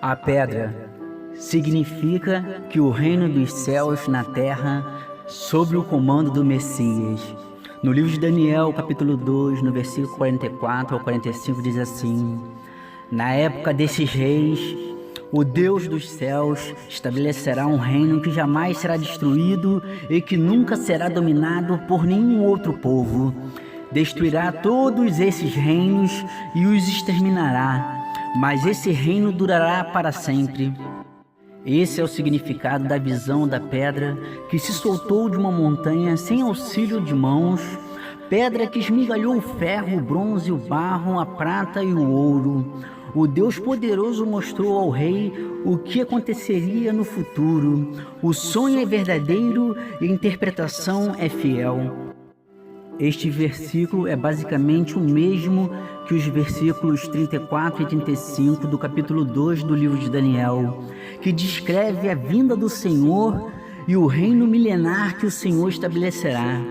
Speaker 1: A pedra significa que o reino dos céus na terra, sob o comando do Messias. No livro de Daniel, capítulo 2, no versículo 44 ao 45, diz assim: Na época desses reis, o Deus dos céus estabelecerá um reino que jamais será destruído e que nunca será dominado por nenhum outro povo. Destruirá todos esses reinos e os exterminará, mas esse reino durará para sempre. Esse é o significado da visão da pedra que se soltou de uma montanha sem auxílio de mãos, pedra que esmigalhou o ferro, o bronze, o barro, a prata e o ouro. O Deus poderoso mostrou ao rei o que aconteceria no futuro. O sonho é verdadeiro e a interpretação é fiel. Este versículo é basicamente o mesmo que os versículos 34 e 35 do capítulo 2 do livro de Daniel, que descreve a vinda do Senhor e o reino milenar que o Senhor estabelecerá.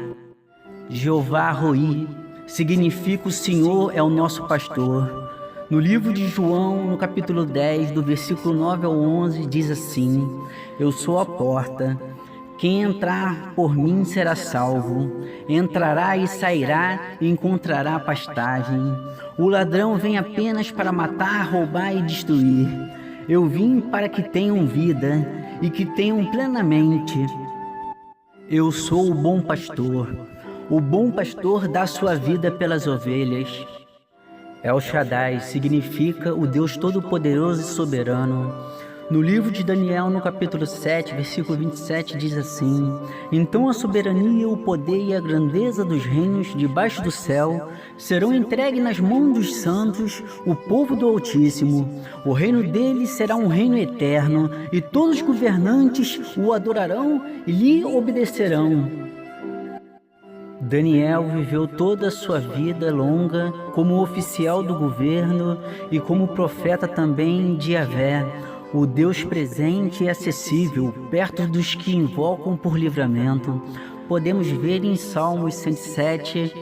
Speaker 1: Jeová Roi significa o Senhor é o nosso pastor. No livro de João, no capítulo 10, do versículo 9 ao 11, diz assim: Eu sou a porta. Quem entrar por mim será salvo. Entrará e sairá e encontrará pastagem. O ladrão vem apenas para matar, roubar e destruir. Eu vim para que tenham vida e que tenham plenamente. Eu sou o bom pastor. O bom pastor dá sua vida pelas ovelhas. El Shaddai significa o Deus Todo-Poderoso e Soberano. No livro de Daniel, no capítulo 7, versículo 27, diz assim: Então a soberania, o poder e a grandeza dos reinos debaixo do céu serão entregues nas mãos dos santos, o povo do Altíssimo. O reino dele será um reino eterno, e todos os governantes o adorarão e lhe obedecerão. Daniel viveu toda a sua vida longa como oficial do governo e como profeta também de Yahvé, o Deus presente e acessível, perto dos que invocam por livramento. Podemos ver em Salmos 107,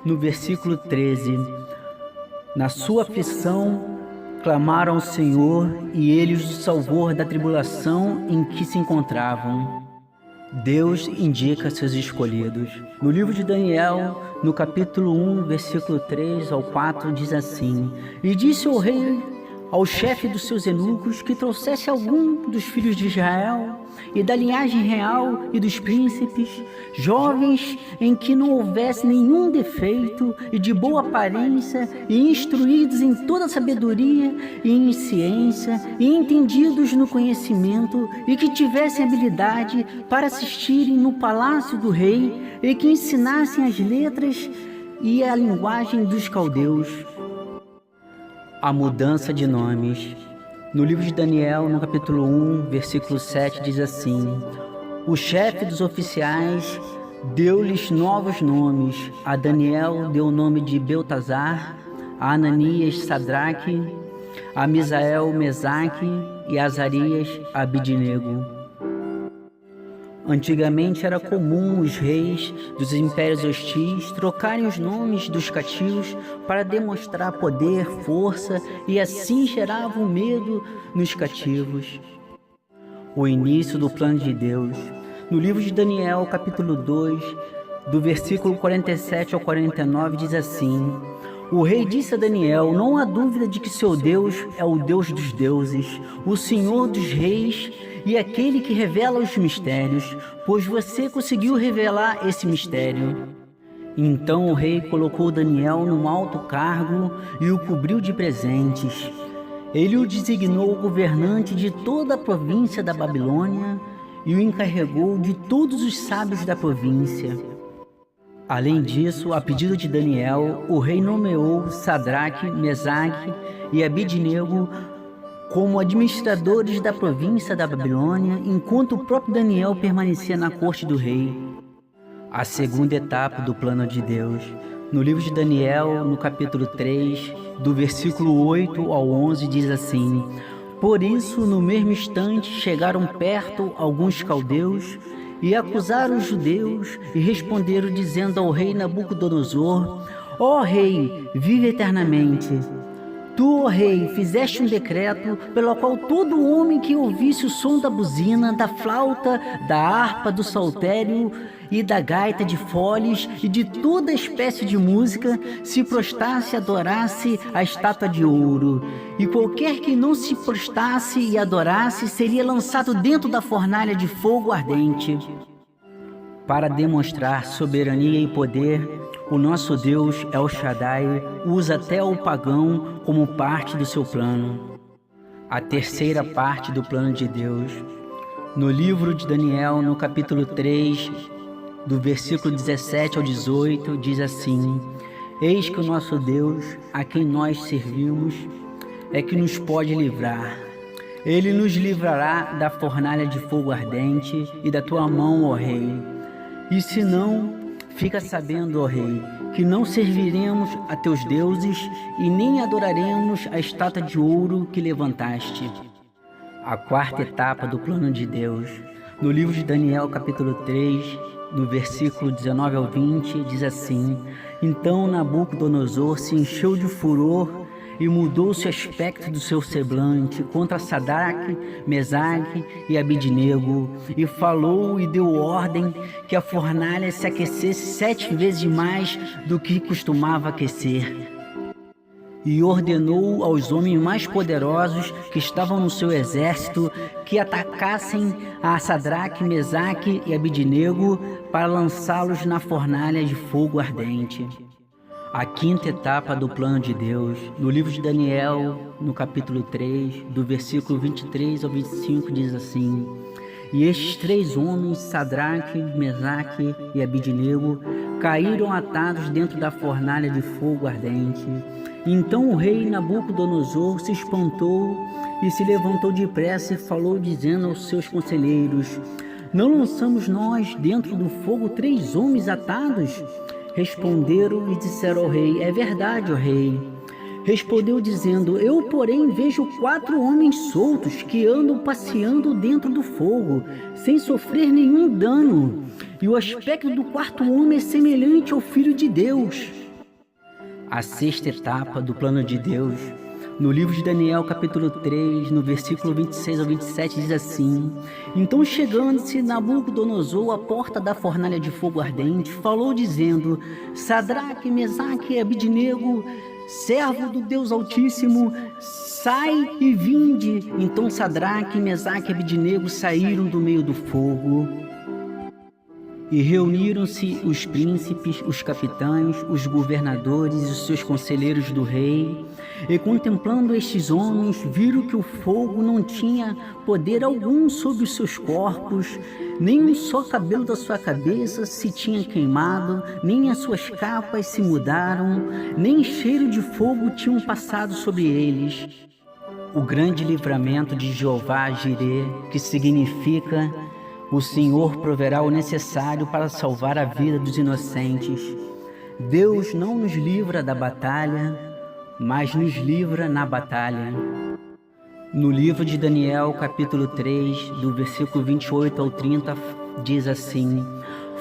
Speaker 1: no versículo 13. Na sua aflição, clamaram ao Senhor e Ele os salvou da tribulação em que se encontravam. Deus indica seus escolhidos. No livro de Daniel, no capítulo 1, versículo 3 ao 4, diz assim: E disse o rei ao chefe dos seus eunucos que trouxesse algum dos filhos de Israel e da linhagem real e dos príncipes, jovens em que não houvesse nenhum defeito e de boa aparência e instruídos em toda sabedoria e em ciência e entendidos no conhecimento e que tivessem habilidade para assistirem no palácio do rei e que ensinassem as letras e a linguagem dos caldeus. A mudança de nomes. No livro de Daniel, no capítulo 1, versículo 7, diz assim: O chefe dos oficiais deu-lhes novos nomes. A Daniel deu o nome de Beltazar, a Ananias, Sadraque, a Misael, Mesaque e a Azarias, Abidnego. Antigamente era comum os reis dos impérios hostis trocarem os nomes dos cativos para demonstrar poder, força e assim geravam medo nos cativos. O início do plano de Deus. No livro de Daniel, capítulo 2, do versículo 47 ao 49, diz assim: O rei disse a Daniel: Não há dúvida de que seu Deus é o Deus dos deuses, o Senhor dos reis e aquele que revela os mistérios, pois você conseguiu revelar esse mistério. Então o rei colocou Daniel num alto cargo e o cobriu de presentes. Ele o designou governante de toda a província da Babilônia e o encarregou de todos os sábios da província. Além disso, a pedido de Daniel, o rei nomeou Sadraque, Mesaque e Abidnego como administradores da província da Babilônia, enquanto o próprio Daniel permanecia na corte do rei. A segunda etapa do plano de Deus. No livro de Daniel, no capítulo 3, do versículo 8 ao 11, diz assim: Por isso, no mesmo instante, chegaram perto alguns caldeus e acusaram os judeus e responderam dizendo ao rei Nabucodonosor: Ó rei, vive eternamente. Tu, ó rei, fizeste um decreto pelo qual todo homem que ouvisse o som da buzina, da flauta, da harpa, do saltério e da gaita de foles e de toda espécie de música se prostrasse e adorasse a estátua de ouro. E qualquer que não se prostrasse e adorasse seria lançado dentro da fornalha de fogo ardente. Para demonstrar soberania e poder, o nosso Deus, El Shaddai, usa até o pagão como parte do seu plano. A terceira parte do plano de Deus. No livro de Daniel, no capítulo 3, do versículo 17 ao 18, diz assim: Eis que o nosso Deus, a quem nós servimos, é que nos pode livrar. Ele nos livrará da fornalha de fogo ardente e da tua mão, ó rei. E se não, fica sabendo, ó rei, que não serviremos a teus deuses e nem adoraremos a estátua de ouro que levantaste. A quarta etapa do plano de Deus. No livro de Daniel, capítulo 3, no versículo 19 ao 20, diz assim: Então Nabucodonosor se encheu de furor e mudou-se o aspecto do seu semblante contra Sadraque, Mesaque e Abidnego, e falou e deu ordem que a fornalha se aquecesse 7 vezes mais do que costumava aquecer. E ordenou aos homens mais poderosos que estavam no seu exército que atacassem a Sadraque, Mesaque e Abidnego para lançá-los na fornalha de fogo ardente. A quinta etapa do plano de Deus, no livro de Daniel, no capítulo 3, do versículo 23 ao 25, diz assim: E estes 3 homens, Sadraque, Mesaque e Abidnego, caíram atados dentro da fornalha de fogo ardente. Então o rei Nabucodonosor se espantou e se levantou depressa e falou, dizendo aos seus conselheiros: Não lançamos nós dentro do fogo 3 homens atados? Responderam e disseram ao rei: É verdade, ó rei. Respondeu dizendo: Eu, porém, vejo 4 homens soltos que andam passeando dentro do fogo, sem sofrer nenhum dano. E o aspecto do 4º homem é semelhante ao Filho de Deus. A sexta etapa do plano de Deus, no livro de Daniel, capítulo 3, no versículo 26 ao 27, diz assim: Então, chegando-se Nabucodonosor à porta da fornalha de fogo ardente, falou dizendo: Sadraque, Mesaque e Abidnego, servo do Deus Altíssimo, sai e vinde. Então Sadraque, Mesaque e Abidnego saíram do meio do fogo. E reuniram-se os príncipes, os capitães, os governadores e os seus conselheiros do rei, e contemplando estes homens, viram que o fogo não tinha poder algum sobre os seus corpos, nem um só cabelo da sua cabeça se tinha queimado, nem as suas capas se mudaram, nem cheiro de fogo tinham passado sobre eles. O grande livramento de Jeová Jirê, que significa: O Senhor proverá o necessário para salvar a vida dos inocentes. Deus não nos livra da batalha, mas nos livra na batalha. No livro de Daniel, capítulo 3, do versículo 28 ao 30, diz assim: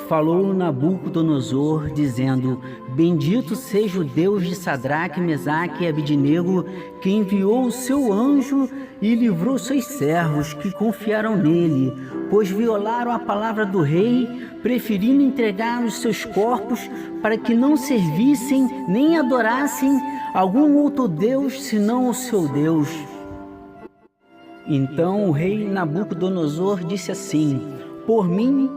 Speaker 1: Falou Nabucodonosor, dizendo: Bendito seja o Deus de Sadraque, Mesaque e Abidnego, que enviou o seu anjo e livrou seus servos que confiaram nele, pois violaram a palavra do rei, preferindo entregar os seus corpos para que não servissem nem adorassem algum outro Deus senão o seu Deus. Então o rei Nabucodonosor disse assim: Por mim,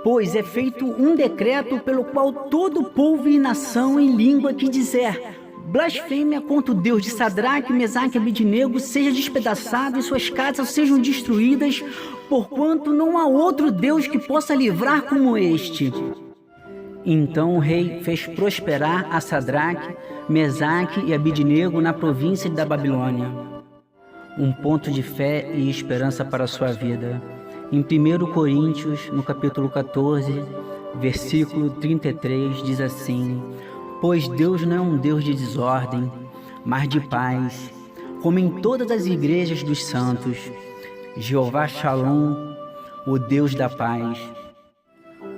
Speaker 1: pois é feito um decreto pelo qual todo povo e nação em língua que dizer blasfêmia contra o Deus de Sadraque, Mesaque e Abidnego seja despedaçado e suas casas sejam destruídas, porquanto não há outro Deus que possa livrar como este. Então o rei fez prosperar a Sadraque, Mesaque e Abidnego na província da Babilônia. Um ponto de fé e esperança para a sua vida. Em 1 Coríntios, no capítulo 14, versículo 33, diz assim: Pois Deus não é um Deus de desordem, mas de paz, como em todas as igrejas dos santos. Jeová Shalom, o Deus da paz.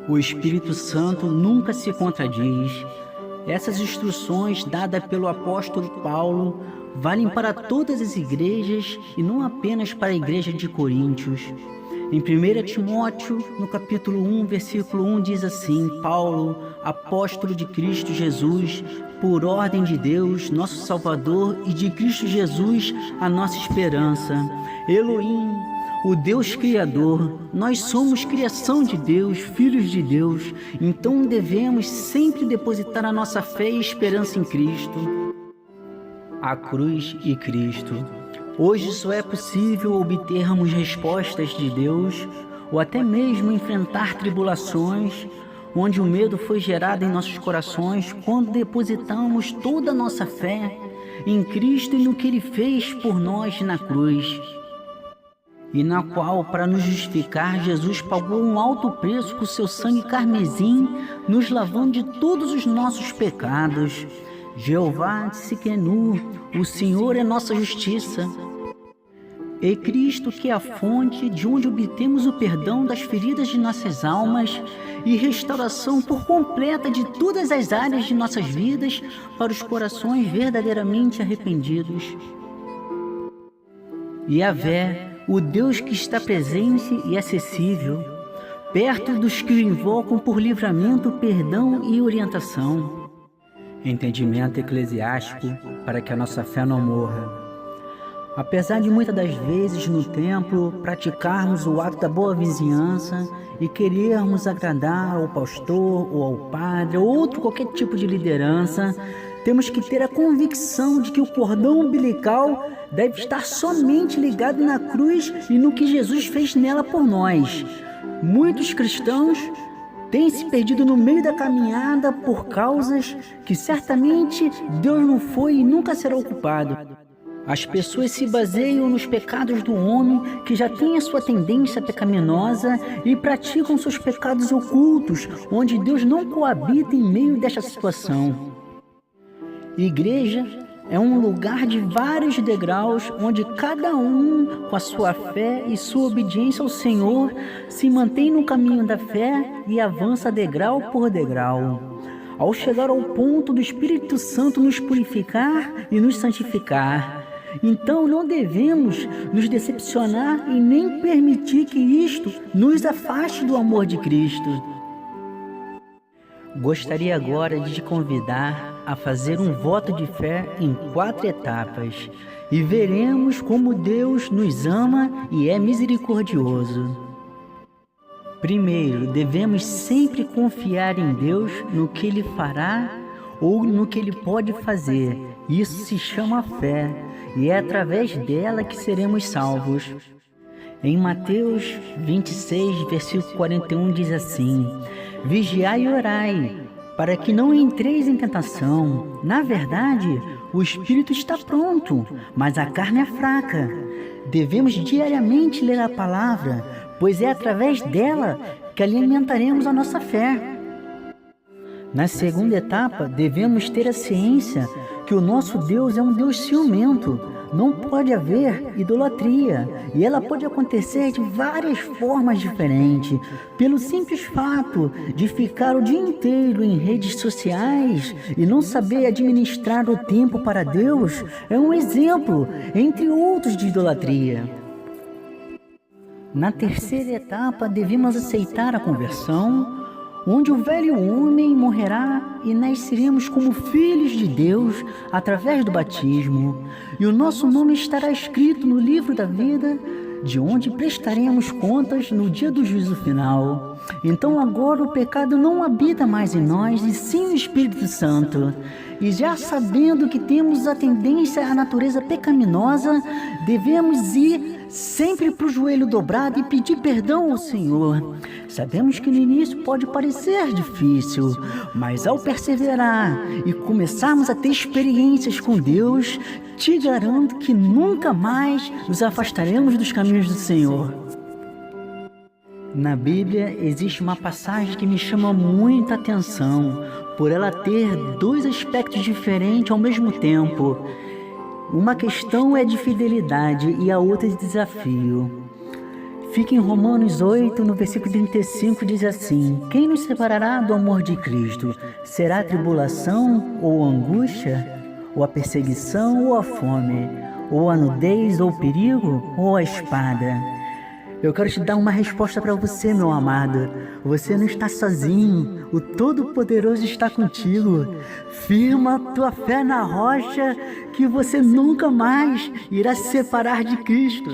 Speaker 1: O Espírito Santo nunca se contradiz. Essas instruções dadas pelo apóstolo Paulo valem para todas as igrejas e não apenas para a igreja de Coríntios. Em 1 Timóteo, no capítulo 1, versículo 1, diz assim: Paulo, apóstolo de Cristo Jesus, por ordem de Deus, nosso Salvador, e de Cristo Jesus, a nossa esperança. Elohim, o Deus Criador, nós somos criação de Deus, filhos de Deus, então devemos sempre depositar a nossa fé e esperança em Cristo. A cruz e Cristo. Hoje só é possível obtermos respostas de Deus ou até mesmo enfrentar tribulações, onde o medo foi gerado em nossos corações quando depositamos toda a nossa fé em Cristo e no que Ele fez por nós na cruz, e na qual, para nos justificar, Jesus pagou um alto preço com seu sangue carmesim, nos lavando de todos os nossos pecados. Jeová Tsidkenu, o Senhor é nossa justiça. E Cristo, que é a fonte de onde obtemos o perdão das feridas de nossas almas e restauração por completa de todas as áreas de nossas vidas para os corações verdadeiramente arrependidos. Yahvé, o Deus que está presente e acessível, perto dos que o invocam por livramento, perdão e orientação. Entendimento eclesiástico para que a nossa fé não morra. Apesar de muitas das vezes no templo praticarmos o ato da boa vizinhança e querermos agradar ao pastor ou ao padre ou outro qualquer tipo de liderança, temos que ter a convicção de que o cordão umbilical deve estar somente ligado na cruz e no que Jesus fez nela por nós. Muitos cristãos têm se perdido no meio da caminhada por causas que certamente Deus não foi e nunca será ocupado. As pessoas se baseiam nos pecados do homem que já tem a sua tendência pecaminosa e praticam seus pecados ocultos, onde Deus não coabita em meio desta situação. Igreja é um lugar de vários degraus, onde cada um, com a sua fé e sua obediência ao Senhor, se mantém no caminho da fé e avança degrau por degrau, ao chegar ao ponto do Espírito Santo nos purificar e nos santificar. Então não devemos nos decepcionar e nem permitir que isto nos afaste do amor de Cristo. Gostaria agora de te convidar a fazer um voto de fé em 4 etapas e veremos como Deus nos ama e é misericordioso. Primeiro, devemos sempre confiar em Deus no que Ele fará ou no que Ele pode fazer. Isso se chama fé e é através dela que seremos salvos. Em Mateus 26, versículo 41 diz assim: Vigiai e orai, para que não entreis em tentação. Na verdade, o espírito está pronto, mas a carne é fraca. Devemos diariamente ler a palavra, pois é através dela que alimentaremos a nossa fé. Na segunda etapa, devemos ter a ciência que o nosso Deus é um Deus ciumento. Não pode haver idolatria, e ela pode acontecer de várias formas diferentes. Pelo simples fato de ficar o dia inteiro em redes sociais e não saber administrar o tempo para Deus, é um exemplo, entre outros, de idolatria. Na terceira etapa, devemos aceitar a conversão, onde o velho homem morrerá e nasceremos como filhos de Deus através do batismo, e o nosso nome estará escrito no livro da vida, de onde prestaremos contas no dia do juízo final. Então agora o pecado não habita mais em nós, e sim o Espírito Santo. E já sabendo que temos a tendência à natureza pecaminosa, devemos ir sempre para o joelho dobrado e pedir perdão ao Senhor. Sabemos que no início pode parecer difícil, mas ao perseverar e começarmos a ter experiências com Deus, te garanto que nunca mais nos afastaremos dos caminhos do Senhor. Na Bíblia existe uma passagem que me chama muita atenção, por ela ter 2 aspectos diferentes ao mesmo tempo. Uma questão é de fidelidade e a outra de desafio. Fica em Romanos 8, no versículo 35, diz assim: Quem nos separará do amor de Cristo? Será a tribulação ou a angústia? Ou a perseguição ou a fome? Ou a nudez ou o perigo? Ou a espada? Eu quero te dar uma resposta para você, meu amado. Você não está sozinho. O Todo-Poderoso está contigo. Firma tua fé na rocha, que você nunca mais irá se separar de Cristo.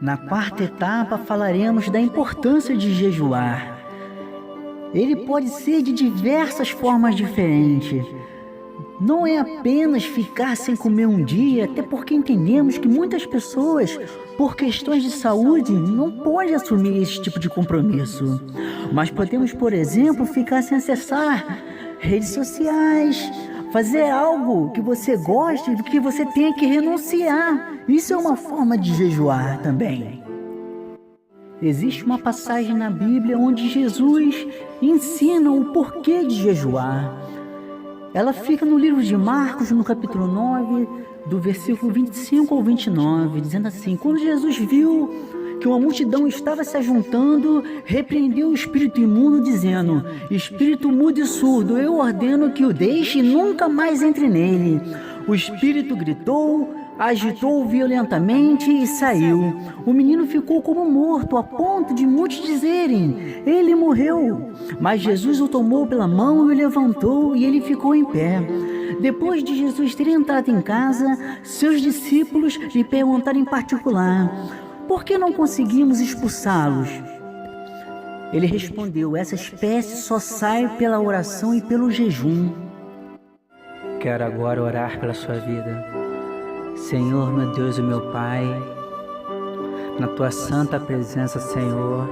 Speaker 1: Na quarta etapa, falaremos da importância de jejuar. Ele pode ser de diversas formas diferentes. Não é apenas ficar sem comer um dia, até porque entendemos que muitas pessoas, por questões de saúde, não podem assumir esse tipo de compromisso. Mas podemos, por exemplo, ficar sem acessar redes sociais, fazer algo que você goste e que você tenha que renunciar. Isso é uma forma de jejuar também. Existe uma passagem na Bíblia onde Jesus ensina o porquê de jejuar. Ela fica no livro de Marcos, no capítulo 9, do versículo 25 ao 29, dizendo assim: Quando Jesus viu que uma multidão estava se ajuntando, repreendeu o espírito imundo, dizendo: Espírito mudo e surdo, eu ordeno que o deixe e nunca mais entre nele. O espírito gritou, agitou violentamente e saiu. O menino ficou como morto, a ponto de muitos dizerem: ele morreu. Mas Jesus o tomou pela mão e o levantou, e ele ficou em pé. Depois de Jesus ter entrado em casa, seus discípulos lhe perguntaram em particular: por que não conseguimos expulsá-los? Ele respondeu: essa espécie só sai pela oração e pelo jejum. quero agora orar pela sua vida. Senhor, meu Deus e meu Pai, na tua santa presença, Senhor,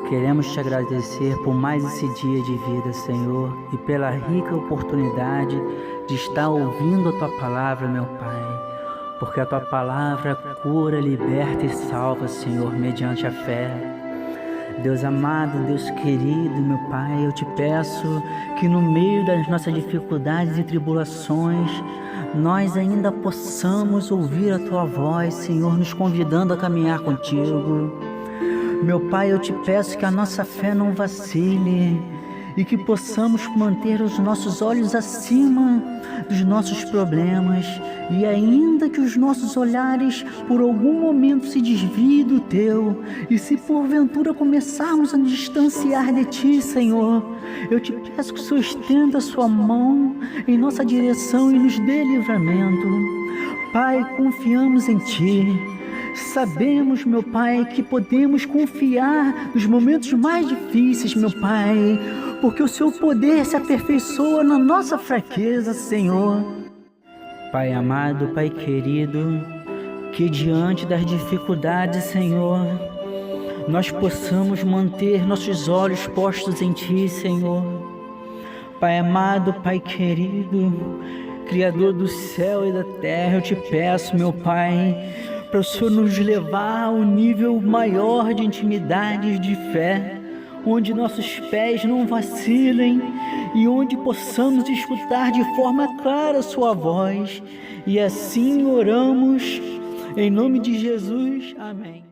Speaker 1: queremos te agradecer por mais esse dia de vida, Senhor, e pela rica oportunidade de estar ouvindo a tua palavra, meu Pai, porque a tua palavra cura, liberta e salva, Senhor, mediante a fé. Deus amado, Deus querido, meu Pai, eu te peço que no meio das nossas dificuldades e tribulações, nós ainda possamos ouvir a Tua voz, Senhor, nos convidando a caminhar contigo. Meu Pai, eu te peço que a nossa fé não vacile e que possamos manter os nossos olhos acima dos nossos problemas, e ainda que os nossos olhares por algum momento se desviem do Teu, e se porventura começarmos a nos distanciar de Ti, Senhor, eu te peço que o Senhor estenda a sua mão em nossa direção e nos dê livramento. Pai, confiamos em Ti. Sabemos, meu Pai, que podemos confiar nos momentos mais difíceis, meu Pai, porque o Seu poder se aperfeiçoa na nossa fraqueza, Senhor. Pai amado, Pai querido, que diante das dificuldades, Senhor, nós possamos manter nossos olhos postos em Ti, Senhor. Pai amado, Pai querido, Criador do céu e da terra, eu te peço, meu Pai, para o Senhor nos levar a um nível maior de intimidade, de fé, onde nossos pés não vacilem e onde possamos escutar de forma clara a Sua voz. E assim oramos, em nome de Jesus. Amém.